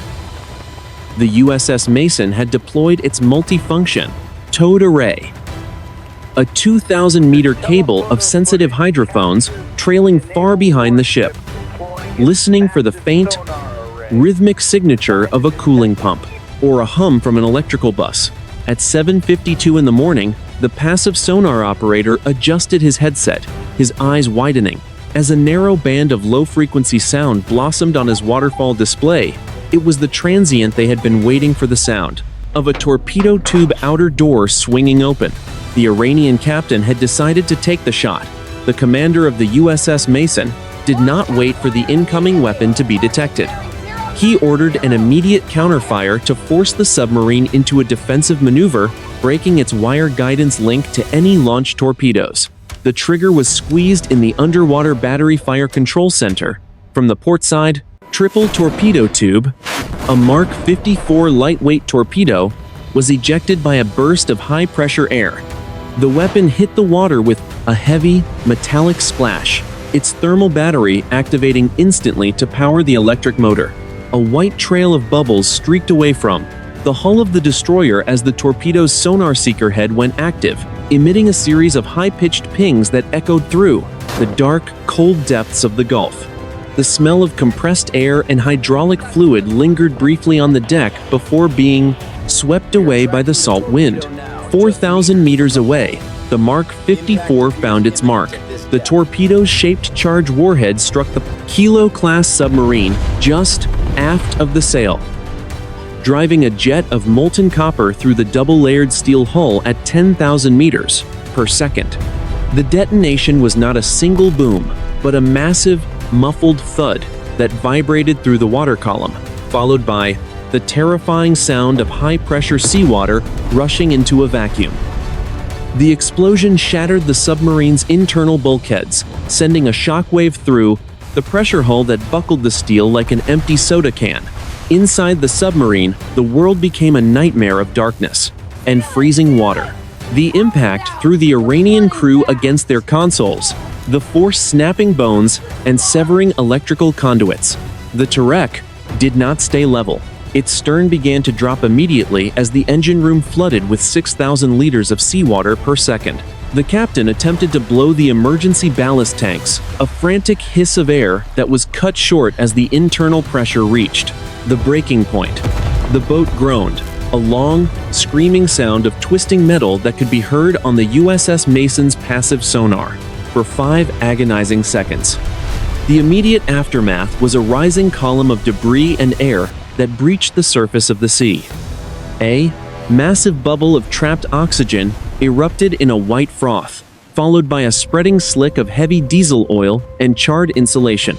the USS Mason had deployed its multifunction towed array, a 2,000-meter cable of sensitive hydrophones trailing far behind the ship, listening for the faint, rhythmic signature of a cooling pump or a hum from an electrical bus. At 7:52 in the morning, the passive sonar operator adjusted his headset, his eyes widening, as a narrow band of low-frequency sound blossomed on his waterfall display. It was the transient they had been waiting for, the sound of a torpedo tube outer door swinging open. The Iranian captain had decided to take the shot. The commander of the USS Mason did not wait for the incoming weapon to be detected. He ordered an immediate counterfire to force the submarine into a defensive maneuver, breaking its wire guidance link to any launched torpedoes. The trigger was squeezed in the underwater battery fire control center. From the port side, triple torpedo tube, a Mark 54 lightweight torpedo, was ejected by a burst of high-pressure air. The weapon hit the water with a heavy, metallic splash, its thermal battery activating instantly to power the electric motor. A white trail of bubbles streaked away from the hull of the destroyer as the torpedo's sonar seeker head went active, emitting a series of high-pitched pings that echoed through the dark, cold depths of the Gulf. The smell of compressed air and hydraulic fluid lingered briefly on the deck before being swept away by the salt wind. 4,000 meters away, the Mark 54 found its mark. The torpedo-shaped charge warhead struck the Kilo-class submarine just aft of the sail, driving a jet of molten copper through the double-layered steel hull at 10,000 meters per second. The detonation was not a single boom, but a massive, muffled thud that vibrated through the water column, followed by the terrifying sound of high-pressure seawater rushing into a vacuum. The explosion shattered the submarine's internal bulkheads, sending a shockwave through the pressure hull that buckled the steel like an empty soda can. Inside the submarine, the world became a nightmare of darkness and freezing water. The impact threw the Iranian crew against their consoles, the force snapping bones and severing electrical conduits. The Turek did not stay level. Its stern began to drop immediately as the engine room flooded with 6,000 liters of seawater per second. The captain attempted to blow the emergency ballast tanks, a frantic hiss of air that was cut short as the internal pressure reached the breaking point. The boat groaned, a long, screaming sound of twisting metal that could be heard on the USS Mason's passive sonar for 5 agonizing seconds. The immediate aftermath was a rising column of debris and air that breached the surface of the sea. A massive bubble of trapped oxygen erupted in a white froth, followed by a spreading slick of heavy diesel oil and charred insulation.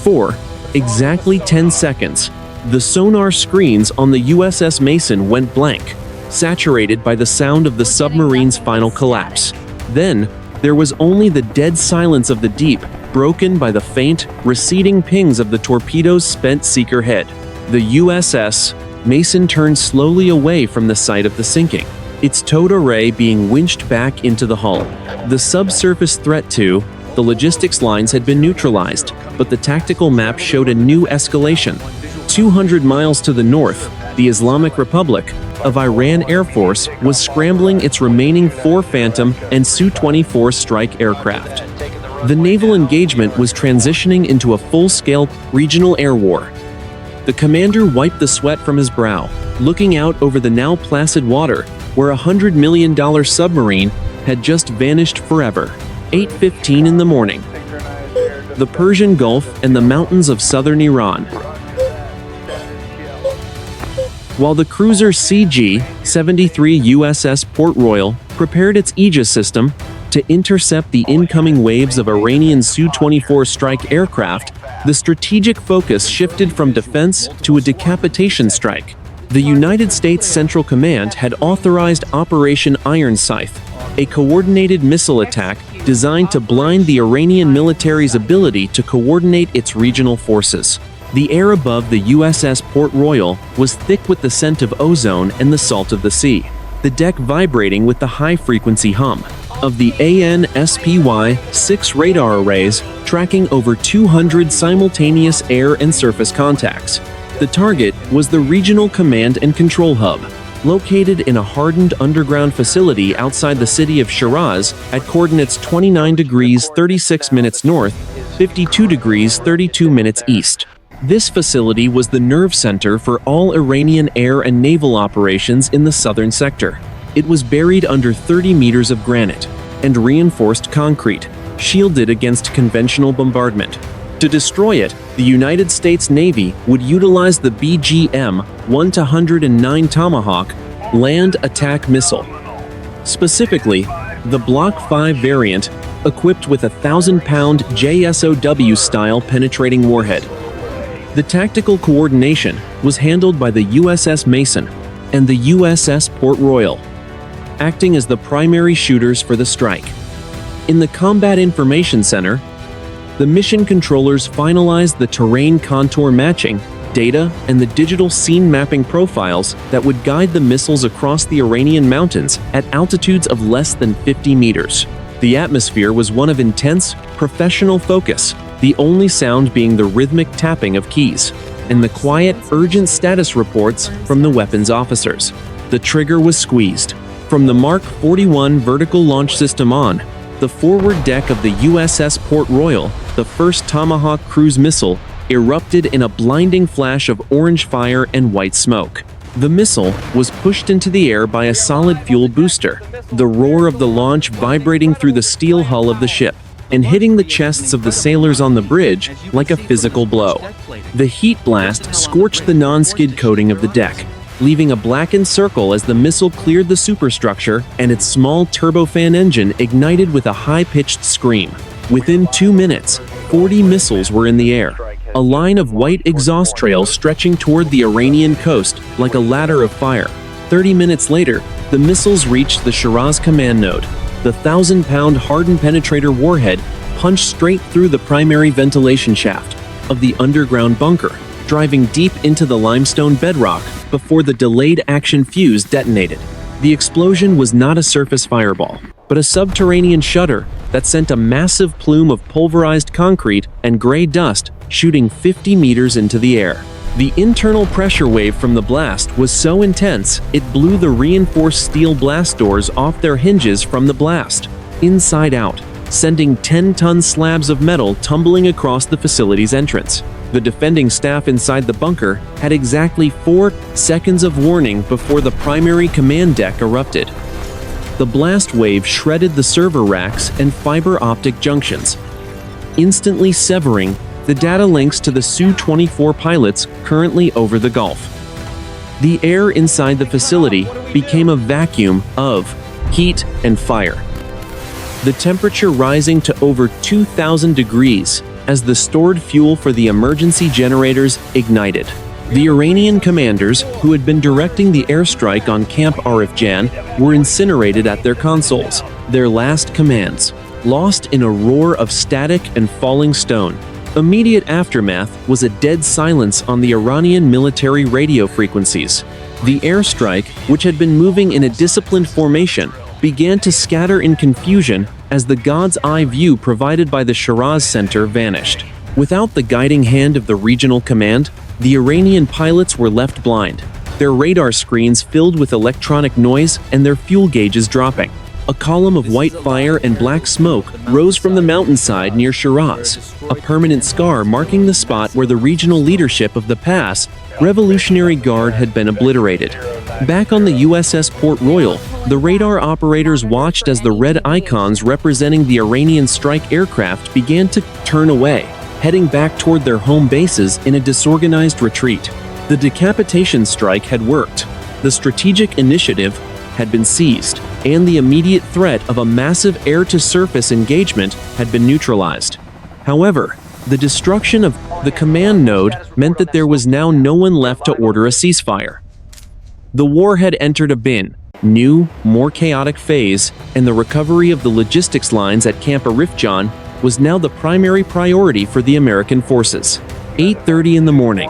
For exactly 10 seconds, the sonar screens on the USS Mason went blank, saturated by the sound of the submarine's final collapse. Then, there was only the dead silence of the deep, broken by the faint, receding pings of the torpedo's spent seeker head. The USS Mason turned slowly away from the site of the sinking, its towed array being winched back into the hull. The subsurface threat to the logistics lines had been neutralized, but the tactical map showed a new escalation. 200 miles to the north, the Islamic Republic of Iran Air Force was scrambling its remaining 4 Phantom and Su-24 strike aircraft. The naval engagement was transitioning into a full-scale regional air war. The commander wiped the sweat from his brow, looking out over the now placid water, where a $100 million submarine had just vanished forever. 8:15 in the morning. The Persian Gulf and the mountains of southern Iran. While the cruiser CG-73 USS Port Royal prepared its Aegis system to intercept the incoming waves of Iranian Su-24 strike aircraft, the strategic focus shifted from defense to a decapitation strike. The United States Central Command had authorized Operation Iron Scythe, a coordinated missile attack designed to blind the Iranian military's ability to coordinate its regional forces. The air above the USS Port Royal was thick with the scent of ozone and the salt of the sea, the deck vibrating with the high-frequency hum of the AN/SPY-6 radar arrays tracking over 200 simultaneous air and surface contacts. The target was the Regional Command and Control Hub, located in a hardened underground facility outside the city of Shiraz at coordinates 29 degrees 36 minutes north, 52 degrees 32 minutes east. This facility was the nerve center for all Iranian air and naval operations in the southern sector. It was buried under 30 meters of granite and reinforced concrete, shielded against conventional bombardment. To destroy it, the United States Navy would utilize the BGM-109 Tomahawk land attack missile. Specifically, the Block 5 variant, equipped with a 1,000-pound JSOW-style penetrating warhead. The tactical coordination was handled by the USS Mason and the USS Port Royal, acting as the primary shooters for the strike. In the Combat Information Center, the mission controllers finalized the terrain contour matching, data, and the digital scene mapping profiles that would guide the missiles across the Iranian mountains at altitudes of less than 50 meters. The atmosphere was one of intense, professional focus, the only sound being the rhythmic tapping of keys, and the quiet, urgent status reports from the weapons officers. The trigger was squeezed. From the Mark 41 vertical launch system on the forward deck of the USS Port Royal, the first Tomahawk cruise missile erupted in a blinding flash of orange fire and white smoke. The missile was pushed into the air by a solid fuel booster, the roar of the launch vibrating through the steel hull of the ship and hitting the chests of the sailors on the bridge like a physical blow. The heat blast scorched the non-skid coating of the deck, leaving a blackened circle as the missile cleared the superstructure and its small turbofan engine ignited with a high-pitched scream. Within 2 minutes, 40 missiles were in the air, a line of white exhaust trails stretching toward the Iranian coast like a ladder of fire. 30 minutes later, the missiles reached the Shiraz command node. The 1,000-pound hardened penetrator warhead punched straight through the primary ventilation shaft of the underground bunker, driving deep into the limestone bedrock before the delayed action fuse detonated. The explosion was not a surface fireball, but a subterranean shudder that sent a massive plume of pulverized concrete and gray dust shooting 50 meters into the air. The internal pressure wave from the blast was so intense, it blew the reinforced steel blast doors off their hinges from the blast, inside out, sending 10-ton slabs of metal tumbling across the facility's entrance. The defending staff inside the bunker had exactly 4 seconds of warning before the primary command deck erupted. The blast wave shredded the server racks and fiber optic junctions, instantly severing the data links to the Su-24 pilots currently over the Gulf. The air inside the facility became a vacuum of heat and fire, the temperature rising to over 2,000 degrees as the stored fuel for the emergency generators ignited. The Iranian commanders, who had been directing the airstrike on Camp Arifjan, were incinerated at their consoles, their last commands, lost in a roar of static and falling stone. Immediate aftermath was a dead silence on the Iranian military radio frequencies. The airstrike, which had been moving in a disciplined formation, began to scatter in confusion as the God's eye view provided by the Shiraz Center vanished. Without the guiding hand of the regional command, the Iranian pilots were left blind, their radar screens filled with electronic noise and their fuel gauges dropping. A column of white fire and black smoke rose from the mountainside near Shiraz, a permanent scar marking the spot where the regional leadership of the PAS Revolutionary Guard had been obliterated. Back on the USS Port Royal, the radar operators watched as the red icons representing the Iranian strike aircraft began to turn away, heading back toward their home bases in a disorganized retreat. The decapitation strike had worked. The strategic initiative had been seized, and the immediate threat of a massive air-to-surface engagement had been neutralized. However, the destruction of the command node meant that there was now no one left to order a ceasefire. The war had entered a new, more chaotic phase, and the recovery of the logistics lines at Camp Arifjan was now the primary priority for the American forces. 8:30 in the morning.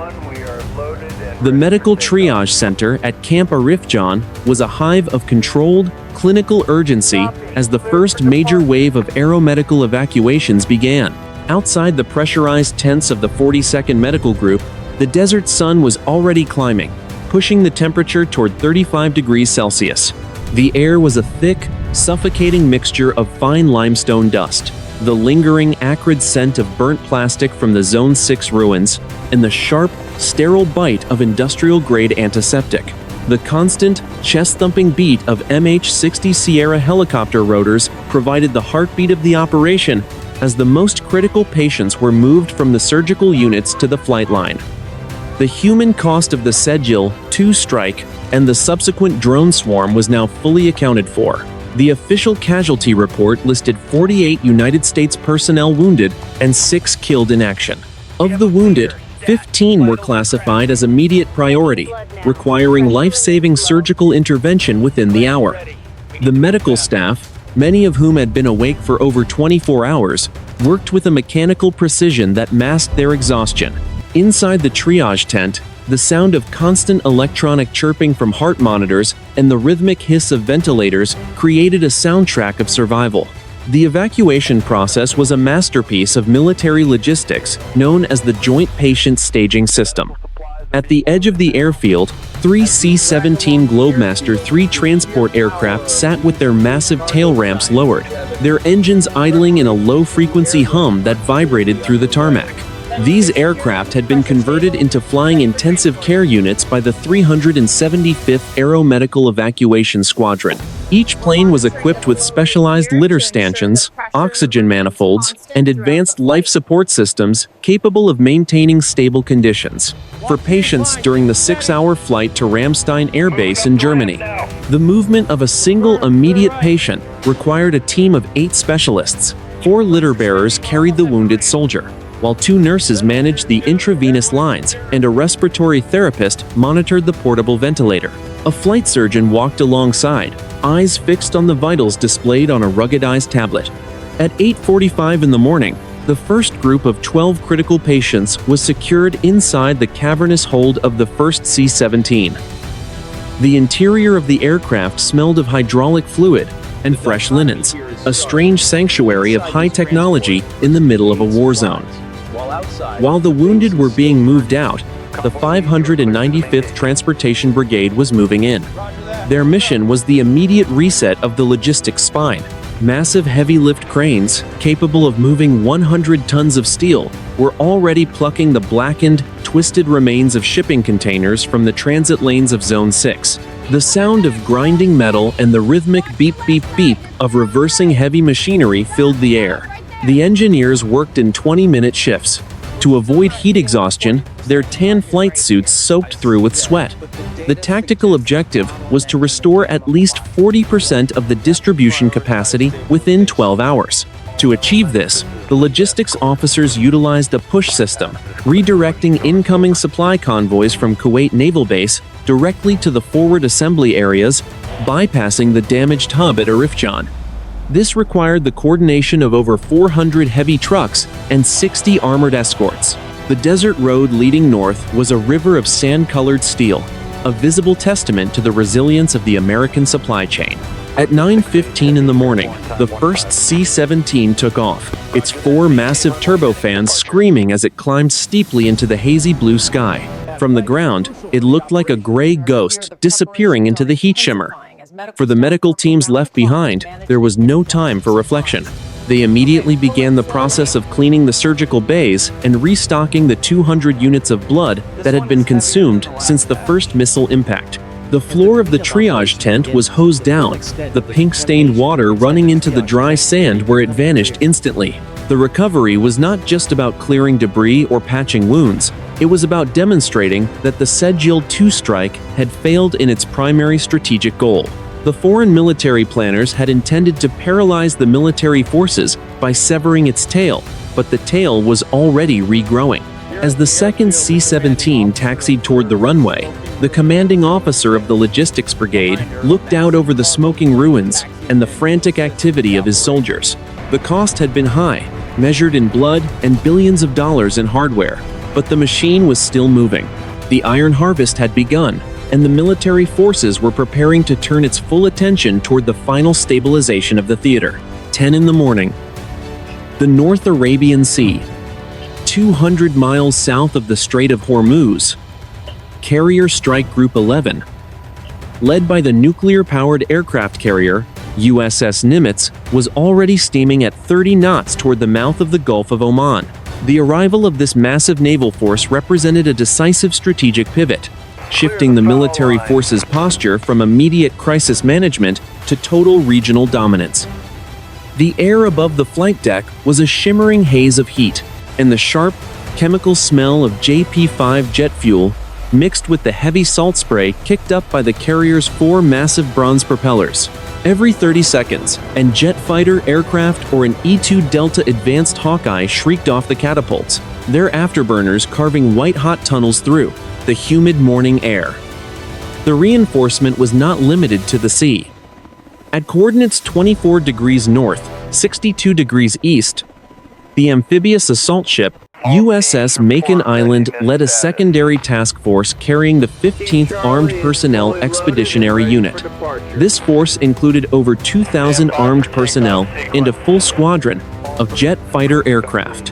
The medical triage center at Camp Arifjan was a hive of controlled, clinical urgency as the first major wave of aeromedical evacuations began. Outside the pressurized tents of the 42nd Medical Group, The desert sun was already climbing, pushing the temperature toward 35 degrees Celsius. The air was a thick, suffocating mixture of fine limestone dust, the lingering acrid scent of burnt plastic from the Zone 6 ruins, and the sharp, sterile bite of industrial-grade antiseptic. The constant, chest-thumping beat of MH-60 Sierra helicopter rotors provided the heartbeat of the operation as the most critical patients were moved from the surgical units to the flight line. The human cost of the Sejil 2 strike and the subsequent drone swarm was now fully accounted for. The official casualty report listed 48 United States personnel wounded and 6 killed in action. Of the wounded, 15 were classified as immediate priority, requiring life-saving surgical intervention within the hour. The medical staff, many of whom had been awake for over 24 hours, worked with a mechanical precision that masked their exhaustion. Inside the triage tent, the sound of constant electronic chirping from heart monitors and the rhythmic hiss of ventilators created a soundtrack of survival. The evacuation process was a masterpiece of military logistics known as the Joint Patient Staging System. At the edge of the airfield, 3 C-17 Globemaster III transport aircraft sat with their massive tail ramps lowered, their engines idling in a low-frequency hum that vibrated through the tarmac. These aircraft had been converted into flying intensive care units by the 375th Aeromedical Evacuation Squadron. Each plane was equipped with specialized litter stanchions, oxygen manifolds, and advanced life support systems capable of maintaining stable conditions for patients during the 6-hour flight to Ramstein Air Base in Germany. The movement of a single immediate patient required a team of 8 specialists. 4 litter bearers carried the wounded soldier, while 2 nurses managed the intravenous lines and a respiratory therapist monitored the portable ventilator. A flight surgeon walked alongside, eyes fixed on the vitals displayed on a ruggedized tablet. At 8:45 in the morning, the first group of 12 critical patients was secured inside the cavernous hold of the first C-17. The interior of the aircraft smelled of hydraulic fluid and fresh linens, a strange sanctuary of high technology in the middle of a war zone. While the wounded were being moved out, the 595th Transportation Brigade was moving in. Their mission was the immediate reset of the logistics spine. Massive heavy-lift cranes, capable of moving 100 tons of steel, were already plucking the blackened, twisted remains of shipping containers from the transit lanes of Zone 6. The sound of grinding metal and the rhythmic beep-beep-beep of reversing heavy machinery filled the air. The engineers worked in 20-minute shifts. To avoid heat exhaustion, their tan flight suits soaked through with sweat. The tactical objective was to restore at least 40% of the distribution capacity within 12 hours. To achieve this, the logistics officers utilized a push system, redirecting incoming supply convoys from Kuwait Naval Base directly to the forward assembly areas, bypassing the damaged hub at Arifjan. This required the coordination of over 400 heavy trucks and 60 armored escorts. The desert road leading north was a river of sand-colored steel, a visible testament to the resilience of the American supply chain. At 9:15 in the morning, the first C-17 took off, its 4 massive turbofans screaming as it climbed steeply into the hazy blue sky. From the ground, it looked like a gray ghost disappearing into the heat shimmer. For the medical teams left behind, there was no time for reflection. They immediately began the process of cleaning the surgical bays and restocking the 200 units of blood that had been consumed since the first missile impact. The floor of the triage tent was hosed down, the pink-stained water running into the dry sand where it vanished instantly. The recovery was not just about clearing debris or patching wounds. It was about demonstrating that the Sejil 2 strike had failed in its primary strategic goal. The foreign military planners had intended to paralyze the military forces by severing its tail, but the tail was already regrowing. As the second C-17 taxied toward the runway, the commanding officer of the logistics brigade looked out over the smoking ruins and the frantic activity of his soldiers. The cost had been high, measured in blood and billions of dollars in hardware, but the machine was still moving. The iron harvest had begun, and the military forces were preparing to turn its full attention toward the final stabilization of the theater. 10 in the morning. The North Arabian Sea. 200 miles south of the Strait of Hormuz. Carrier Strike Group 11, led by the nuclear-powered aircraft carrier USS Nimitz, was already steaming at 30 knots toward the mouth of the Gulf of Oman. The arrival of this massive naval force represented a decisive strategic pivot, shifting the military force's posture from immediate crisis management to total regional dominance. The air above the flight deck was a shimmering haze of heat, and the sharp, chemical smell of JP-5 jet fuel mixed with the heavy salt spray kicked up by the carrier's 4 massive bronze propellers. Every 30 seconds, an jet fighter aircraft or an E-2 Delta Advanced Hawkeye shrieked off the catapults, their afterburners carving white-hot tunnels through the humid morning air. The reinforcement was not limited to the sea. At coordinates 24 degrees north, 62 degrees east, the amphibious assault ship USS Macon Island led a secondary task force carrying the 15th Armed Personnel Expeditionary Unit. This force included over 2,000 armed personnel and a full squadron of jet fighter aircraft.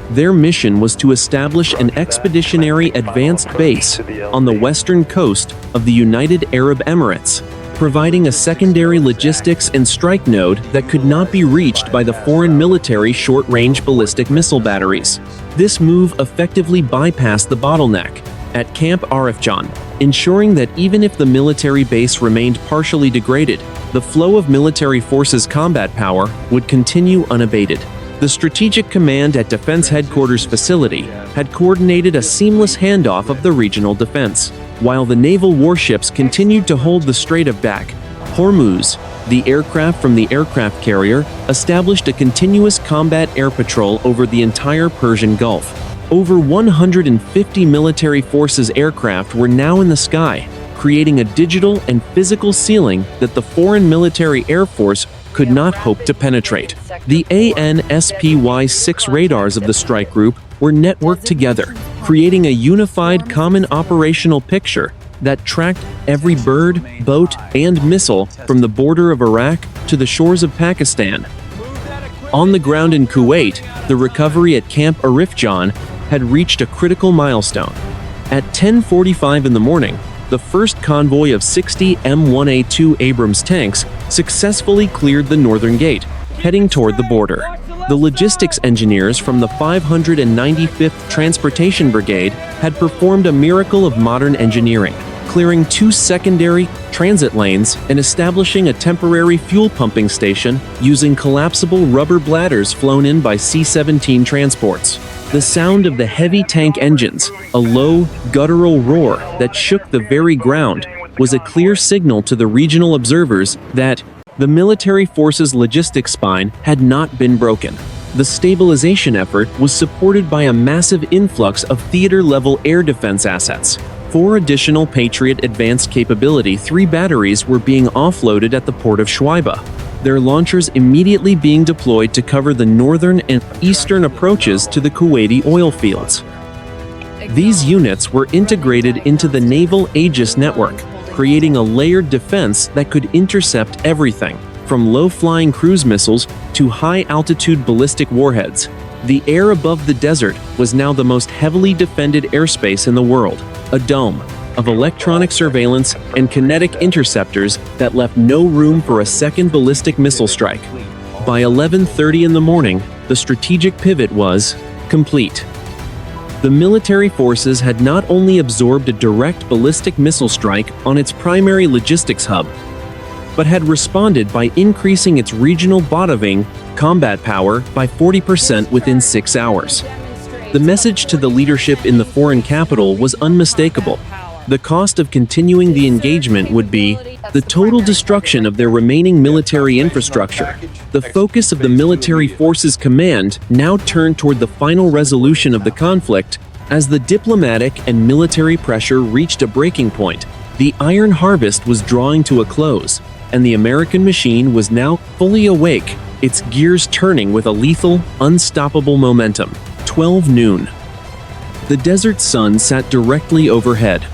Their mission was to establish an expeditionary advanced base on the western coast of the United Arab Emirates, providing a secondary logistics and strike node that could not be reached by the foreign military short-range ballistic missile batteries. This move effectively bypassed the bottleneck at Camp Arifjan, ensuring that even if the military base remained partially degraded, the flow of military forces' combat power would continue unabated. The Strategic Command at Defense Headquarters facility had coordinated a seamless handoff of the regional defense. While the naval warships continued to hold the Strait of Hormuz, the aircraft from the aircraft carrier established a continuous combat air patrol over the entire Persian Gulf. Over 150 military forces aircraft were now in the sky, creating a digital and physical ceiling that the foreign military air force could not hope to penetrate. The ANSPY-6 radars of the strike group were networked together, creating a unified common operational picture that tracked every bird, boat, and missile from the border of Iraq to the shores of Pakistan. On the ground in Kuwait, the recovery at Camp Arifjan had reached a critical milestone. At 10:45 in the morning, the first convoy of 60 M1A2 Abrams tanks successfully cleared the northern gate, heading toward the border. The logistics engineers from the 595th Transportation Brigade had performed a miracle of modern engineering, clearing 2 secondary transit lanes and establishing a temporary fuel pumping station using collapsible rubber bladders flown in by C-17 transports. The sound of the heavy tank engines, a low, guttural roar that shook the very ground, was a clear signal to the regional observers that the military force's logistics spine had not been broken. The stabilization effort was supported by a massive influx of theater-level air defense assets. 4 additional Patriot Advanced Capability 3 batteries were being offloaded at the port of Shuaiba, their launchers immediately being deployed to cover the northern and eastern approaches to the Kuwaiti oil fields. These units were integrated into the Naval Aegis network, creating a layered defense that could intercept everything from low-flying cruise missiles to high-altitude ballistic warheads. The air above the desert was now the most heavily defended airspace in the world, a dome of electronic surveillance and kinetic interceptors that left no room for a second ballistic missile strike. By 11:30 in the morning, the strategic pivot was complete. The military forces had not only absorbed a direct ballistic missile strike on its primary logistics hub, but had responded by increasing its regional bottoming combat power by 40% within 6 hours. The message to the leadership in the foreign capital was unmistakable. The cost of continuing the engagement would be the total destruction of their remaining military infrastructure. The focus of the military forces command now turned toward the final resolution of the conflict. As the diplomatic and military pressure reached a breaking point, the iron harvest was drawing to a close, and the American machine was now fully awake, its gears turning with a lethal, unstoppable momentum. 12 noon. The desert sun sat directly overhead,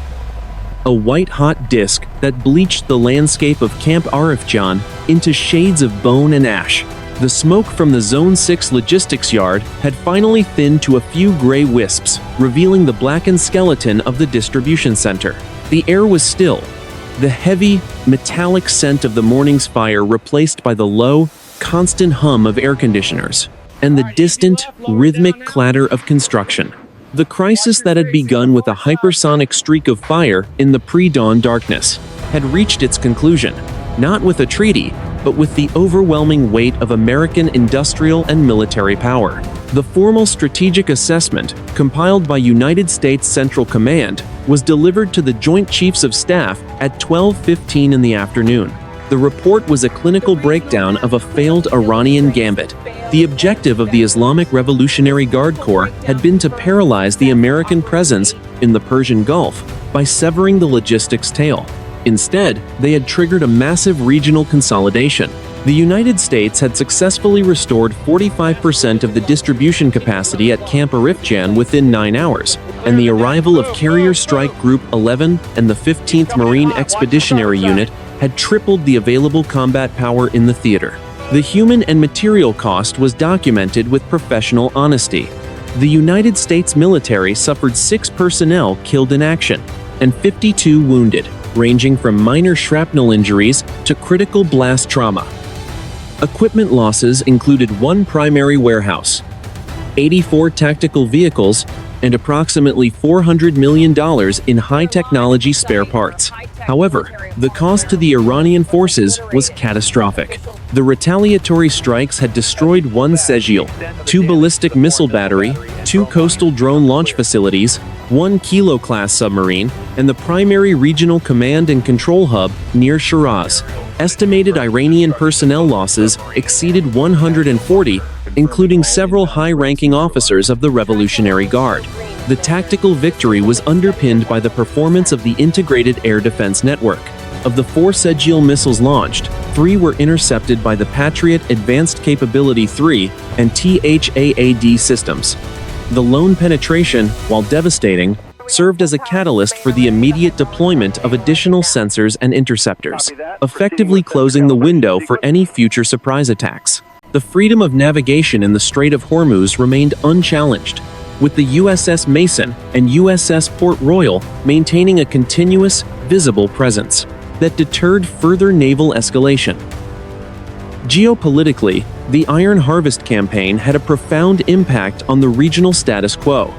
a white-hot disk that bleached the landscape of Camp Arifjan into shades of bone and ash. The smoke from the Zone 6 logistics yard had finally thinned to a few gray wisps, revealing the blackened skeleton of the distribution center. The air was still, the heavy, metallic scent of the morning's fire replaced by the low, constant hum of air conditioners, and the distant, rhythmic clatter of construction. The crisis that had begun with a hypersonic streak of fire in the pre-dawn darkness had reached its conclusion, not with a treaty, but with the overwhelming weight of American industrial and military power. The formal strategic assessment, compiled by United States Central Command, was delivered to the Joint Chiefs of Staff at 12:15 in the afternoon. The report was a clinical breakdown of a failed Iranian gambit. The objective of the Islamic Revolutionary Guard Corps had been to paralyze the American presence in the Persian Gulf by severing the logistics tail. Instead, they had triggered a massive regional consolidation. The United States had successfully restored 45% of the distribution capacity at Camp Arifjan within 9 hours, and the arrival of Carrier Strike Group 11 and the 15th Marine Expeditionary Unit had tripled the available combat power in the theater. The human and material cost was documented with professional honesty. The United States military suffered 6 personnel killed in action and 52 wounded, ranging from minor shrapnel injuries to critical blast trauma. Equipment losses included 1 primary warehouse, 84 tactical vehicles, and approximately $400 million in high-technology spare parts. However, the cost to the Iranian forces was catastrophic. The retaliatory strikes had destroyed 1 Sejil, 2 ballistic missile battery, 2 coastal drone launch facilities, 1 Kilo-class submarine, and the primary regional command and control hub near Shiraz. Estimated Iranian personnel losses exceeded 140, including several high-ranking officers of the Revolutionary Guard. The tactical victory was underpinned by the performance of the integrated air defense network. Of the 4 Sejil missiles launched, 3 were intercepted by the Patriot Advanced Capability 3 and THAAD systems. The lone penetration, while devastating, served as a catalyst for the immediate deployment of additional sensors and interceptors, effectively closing the window for any future surprise attacks. The freedom of navigation in the Strait of Hormuz remained unchallenged, with the USS Mason and USS Port Royal maintaining a continuous, visible presence that deterred further naval escalation. Geopolitically, the Iron Harvest campaign had a profound impact on the regional status quo.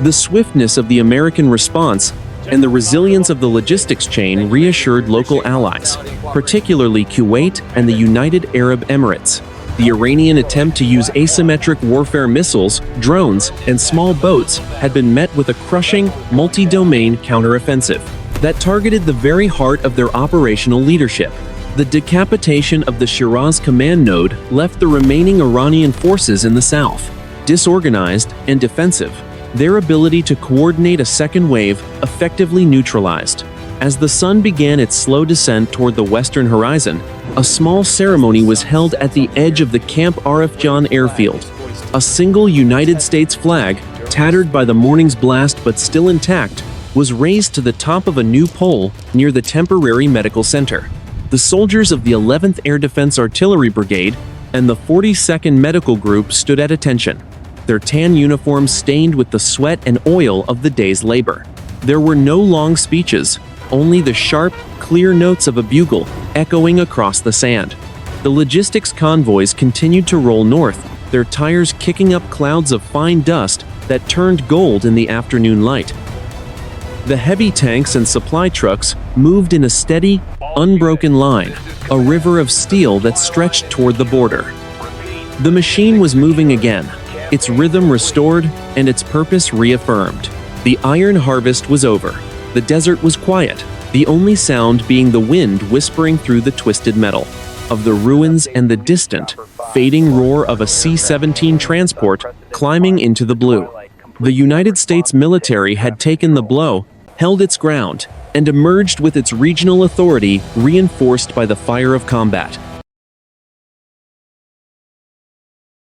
The swiftness of the American response and the resilience of the logistics chain reassured local allies, particularly Kuwait and the United Arab Emirates. The Iranian attempt to use asymmetric warfare missiles, drones, and small boats had been met with a crushing, multi-domain counteroffensive that targeted the very heart of their operational leadership. The decapitation of the Shiraz command node left the remaining Iranian forces in the south disorganized and defensive, their ability to coordinate a second wave effectively neutralized. As the sun began its slow descent toward the western horizon, a small ceremony was held at the edge of the Camp Arifjan airfield. A single United States flag, tattered by the morning's blast but still intact, was raised to the top of a new pole near the temporary medical center. The soldiers of the 11th Air Defense Artillery Brigade and the 42nd Medical Group stood at attention, their tan uniforms stained with the sweat and oil of the day's labor. There were no long speeches, only the sharp, clear notes of a bugle echoing across the sand. The logistics convoys continued to roll north, their tires kicking up clouds of fine dust that turned gold in the afternoon light. The heavy tanks and supply trucks moved in a steady, unbroken line, a river of steel that stretched toward the border. The machine was moving again, its rhythm restored and its purpose reaffirmed. The iron harvest was over. The desert was quiet, the only sound being the wind whispering through the twisted metal of the ruins and the distant, fading roar of a C-17 transport climbing into the blue. The United States military had taken the blow, held its ground, and emerged with its regional authority reinforced by the fire of combat.